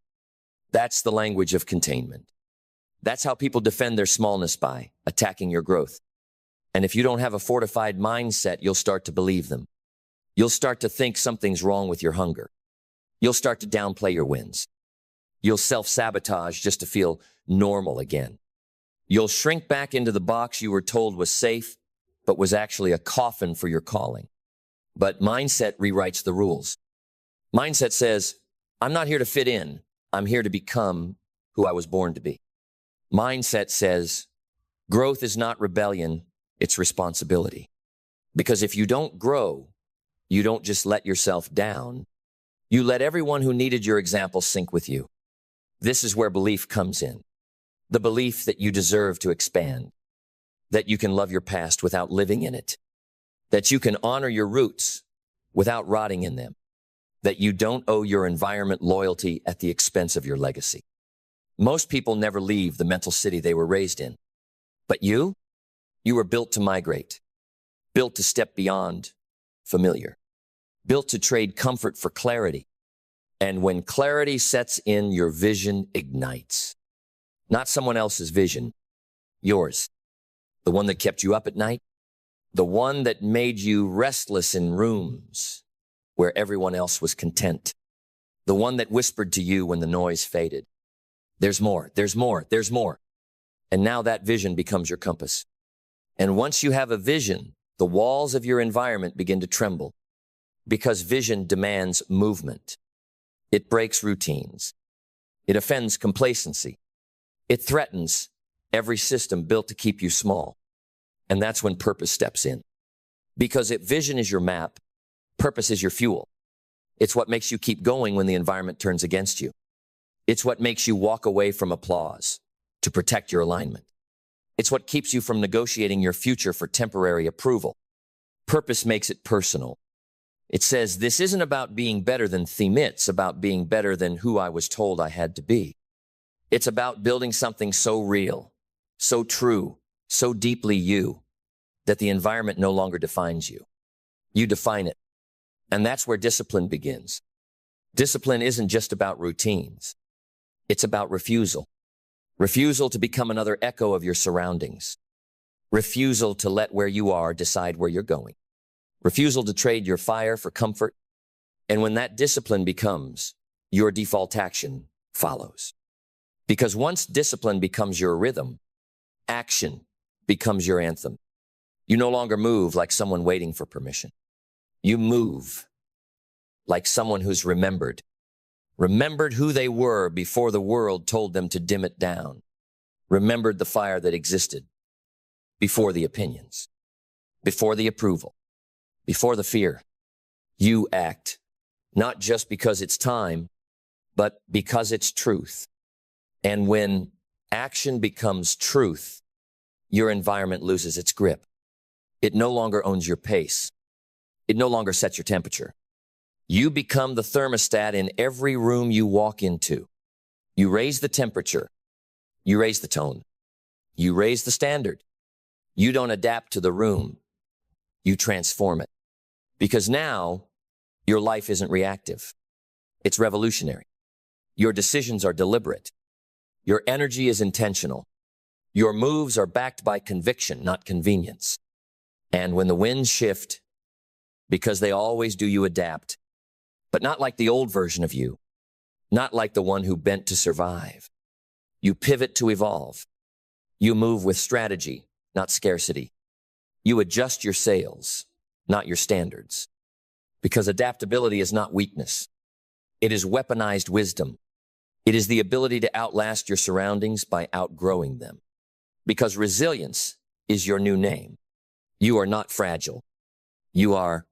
That's the language of containment. That's how people defend their smallness, by attacking your growth. And if you don't have a fortified mindset, you'll start to believe them. You'll start to think something's wrong with your hunger. You'll start to downplay your wins. You'll self-sabotage just to feel normal again. You'll shrink back into the box you were told was safe, but was actually a coffin for your calling. But mindset rewrites the rules. Mindset says, I'm not here to fit in. I'm here to become who I was born to be. Mindset says, growth is not rebellion, it's responsibility. Because if you don't grow, you don't just let yourself down, You let everyone who needed your example sink with you. This is where belief comes in. The belief that you deserve to expand, that you can love your past without living in it, that you can honor your roots without rotting in them, that you don't owe your environment loyalty at the expense of your legacy. Most people never leave the mental city they were raised in. But you were built to migrate, built to step beyond familiar, built to trade comfort for clarity. And when clarity sets in, your vision ignites. Not someone else's vision, yours. The one that kept you up at night, the one that made you restless in rooms where everyone else was content, the one that whispered to you when the noise faded. There's more, there's more, there's more. And now that vision becomes your compass. And once you have a vision, the walls of your environment begin to tremble because vision demands movement. It breaks routines. It offends complacency. It threatens every system built to keep you small. And that's when purpose steps in. Because if vision is your map, purpose is your fuel. It's what makes you keep going when the environment turns against you. It's what makes you walk away from applause to protect your alignment. It's what keeps you from negotiating your future for temporary approval. Purpose makes it personal. It says, this isn't about being better than them, it's about being better than who I was told I had to be. It's about building something so real, so true, so deeply you, that the environment no longer defines you. You define it. And that's where discipline begins. Discipline isn't just about routines. It's about refusal. Refusal to become another echo of your surroundings. Refusal to let where you are decide where you're going. Refusal to trade your fire for comfort. And when that discipline becomes your default action, follows. Because once discipline becomes your rhythm, action becomes your anthem. You no longer move like someone waiting for permission. You move like someone who's remembered who they were before the world told them to dim it down, remembered the fire that existed before the opinions, before the approval, before the fear. You act, not just because it's time, but because it's truth. And when action becomes truth, your environment loses its grip. It no longer owns your pace. It no longer sets your temperature. You become the thermostat in every room you walk into. You raise the temperature. You raise the tone. You raise the standard. You don't adapt to the room. You transform it. Because now, your life isn't reactive. It's revolutionary. Your decisions are deliberate. Your energy is intentional. Your moves are backed by conviction, not convenience. And when the winds shift, because they always do, you adapt. But not like the old version of you. Not like the one who bent to survive. You pivot to evolve. You move with strategy, not scarcity. You adjust your sails, not your standards. Because adaptability is not weakness. It is weaponized wisdom. It is the ability to outlast your surroundings by outgrowing them. Because resilience is your new name. You are not fragile. You are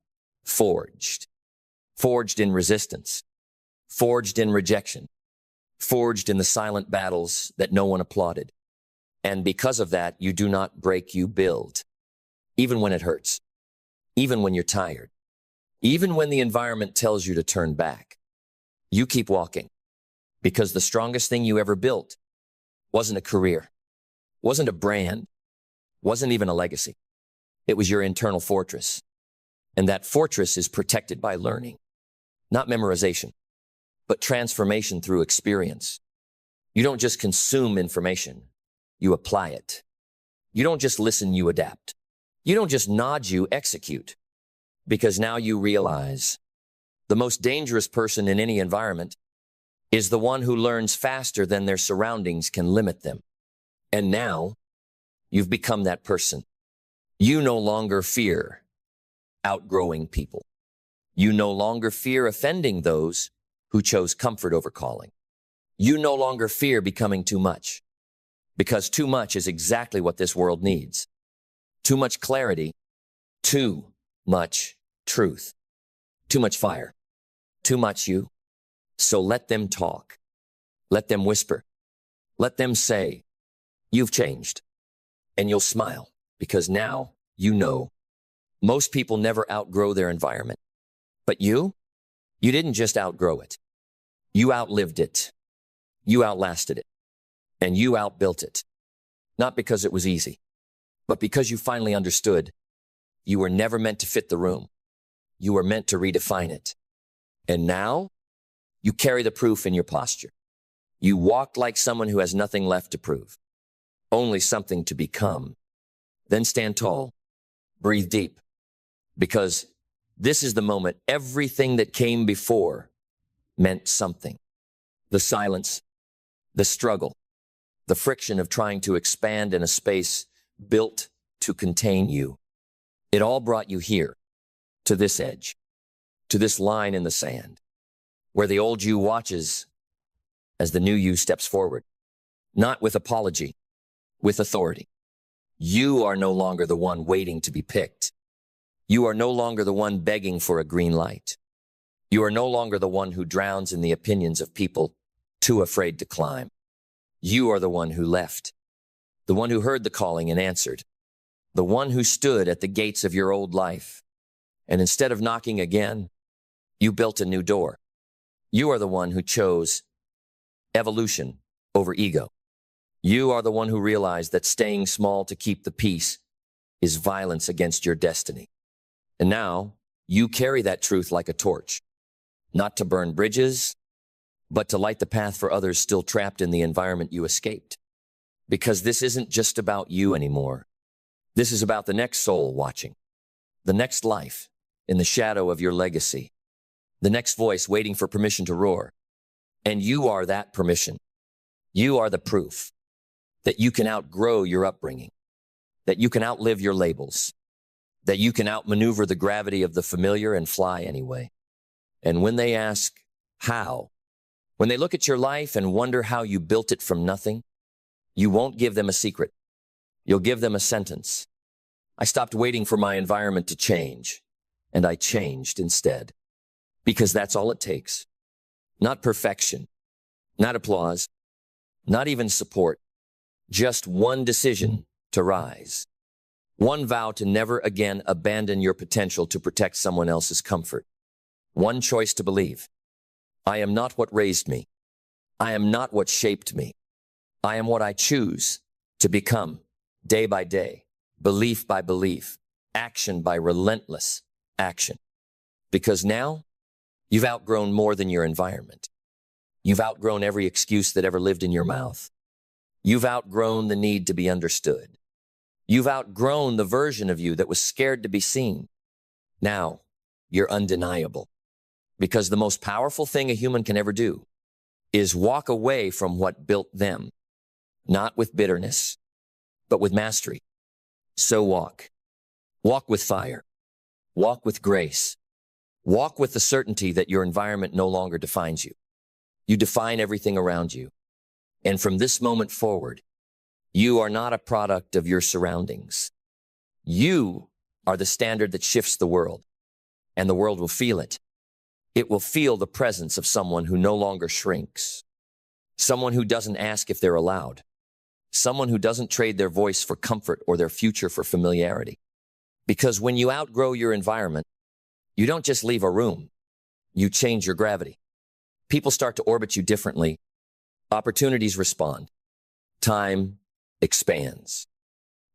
forged. Forged in resistance. Forged in rejection. Forged in the silent battles that no one applauded. And because of that, you do not break, you build. Even when it hurts. Even when you're tired. Even when the environment tells you to turn back. You keep walking. Because the strongest thing you ever built wasn't a career. Wasn't a brand. Wasn't even a legacy. It was your internal fortress. And that fortress is protected by learning. Not memorization, but transformation through experience. You don't just consume information, you apply it. You don't just listen, you adapt. You don't just nod, you execute. Because now you realize the most dangerous person in any environment is the one who learns faster than their surroundings can limit them. And now you've become that person. You no longer fear outgrowing people. You no longer fear offending those who chose comfort over calling. You no longer fear becoming too much, because too much is exactly what this world needs. Too much clarity, too much truth, too much fire, too much you. So let them talk. Let them whisper. Let them say, you've changed. And you'll smile because now you know. Most people never outgrow their environment. But you didn't just outgrow it. You outlived it. You outlasted it. And you outbuilt it. Not because it was easy, but because you finally understood you were never meant to fit the room. You were meant to redefine it. And now you carry the proof in your posture. You walk like someone who has nothing left to prove, only something to become. Then stand tall, breathe deep, because this is the moment everything that came before meant something. The silence, the struggle, the friction of trying to expand in a space built to contain you. It all brought you here, to this edge, to this line in the sand, where the old you watches as the new you steps forward, not with apology, with authority. You are no longer the one waiting to be picked. You are no longer the one begging for a green light. You are no longer the one who drowns in the opinions of people too afraid to climb. You are the one who left, the one who heard the calling and answered, the one who stood at the gates of your old life. And instead of knocking again, you built a new door. You are the one who chose evolution over ego. You are the one who realized that staying small to keep the peace is violence against your destiny. And now you carry that truth like a torch, not to burn bridges, but to light the path for others still trapped in the environment you escaped. Because this isn't just about you anymore. This is about the next soul watching, the next life in the shadow of your legacy, the next voice waiting for permission to roar. And you are that permission. You are the proof that you can outgrow your upbringing, that you can outlive your labels, that you can outmaneuver the gravity of the familiar and fly anyway. And when they ask, how? When they look at your life and wonder how you built it from nothing, you won't give them a secret. You'll give them a sentence. I stopped waiting for my environment to change, and I changed instead. Because that's all it takes. Not perfection, not applause, not even support. Just one decision to rise. One vow to never again abandon your potential to protect someone else's comfort. One choice to believe. I am not what raised me. I am not what shaped me. I am what I choose to become day by day, belief by belief, action by relentless action. Because now you've outgrown more than your environment. You've outgrown every excuse that ever lived in your mouth. You've outgrown the need to be understood. You've outgrown the version of you that was scared to be seen. Now, you're undeniable. Because the most powerful thing a human can ever do is walk away from what built them, not with bitterness, but with mastery. So walk. Walk with fire. Walk with grace. Walk with the certainty that your environment no longer defines you. You define everything around you. And from this moment forward, you are not a product of your surroundings. You are the standard that shifts the world, and the world will feel it. It will feel the presence of someone who no longer shrinks, someone who doesn't ask if they're allowed, someone who doesn't trade their voice for comfort or their future for familiarity. Because when you outgrow your environment, you don't just leave a room, you change your gravity. People start to orbit you differently. Opportunities respond. Time expands.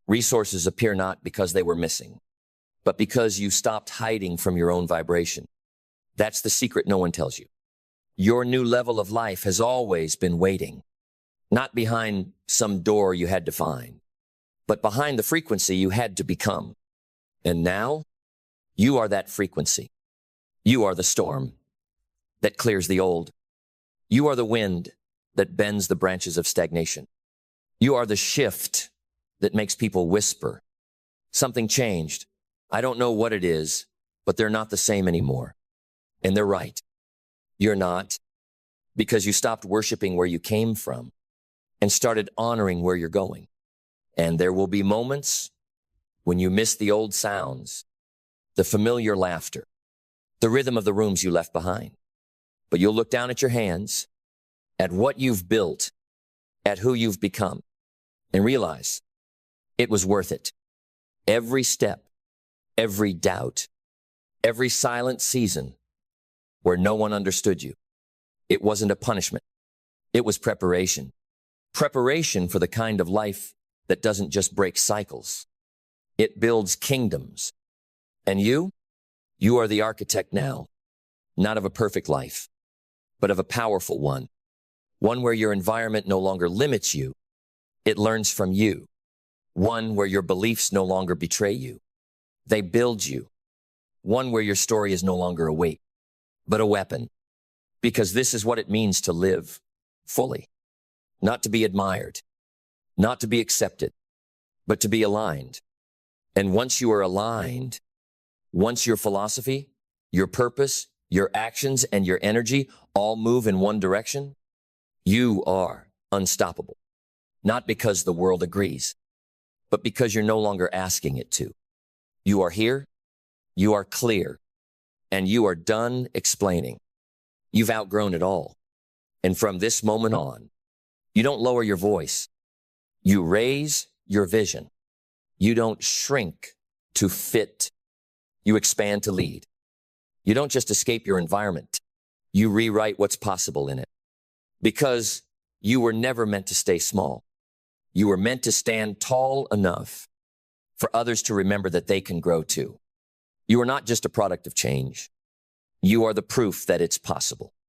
Resources appear not because they were missing, but because you stopped hiding from your own vibration. That's the secret no one tells you. Your new level of life has always been waiting, not behind some door you had to find, but behind the frequency you had to become. And now, you are that frequency. You are the storm that clears the old. You are the wind that bends the branches of stagnation. You are the shift that makes people whisper. Something changed. I don't know what it is, but they're not the same anymore. And they're right. You're not, because you stopped worshiping where you came from and started honoring where you're going. And there will be moments when you miss the old sounds, the familiar laughter, the rhythm of the rooms you left behind. But you'll look down at your hands, at what you've built, at who you've become, and realize it was worth it. Every step, every doubt, every silent season where no one understood you. It wasn't a punishment. It was preparation. Preparation for the kind of life that doesn't just break cycles. It builds kingdoms. And you are the architect now, not of a perfect life, but of a powerful one. One where your environment no longer limits you. It learns from you. One where your beliefs no longer betray you. They build you. One where your story is no longer a weight, but a weapon. Because this is what it means to live fully. Not to be admired, not to be accepted, but to be aligned. And once you are aligned, once your philosophy, your purpose, your actions, and your energy all move in one direction, you are unstoppable. Not because the world agrees, but because you're no longer asking it to. You are here, you are clear, and you are done explaining. You've outgrown it all. And from this moment on, you don't lower your voice. You raise your vision. You don't shrink to fit. You expand to lead. You don't just escape your environment. You rewrite what's possible in it. Because you were never meant to stay small. You were meant to stand tall enough for others to remember that they can grow too. You are not just a product of change. You are the proof that it's possible.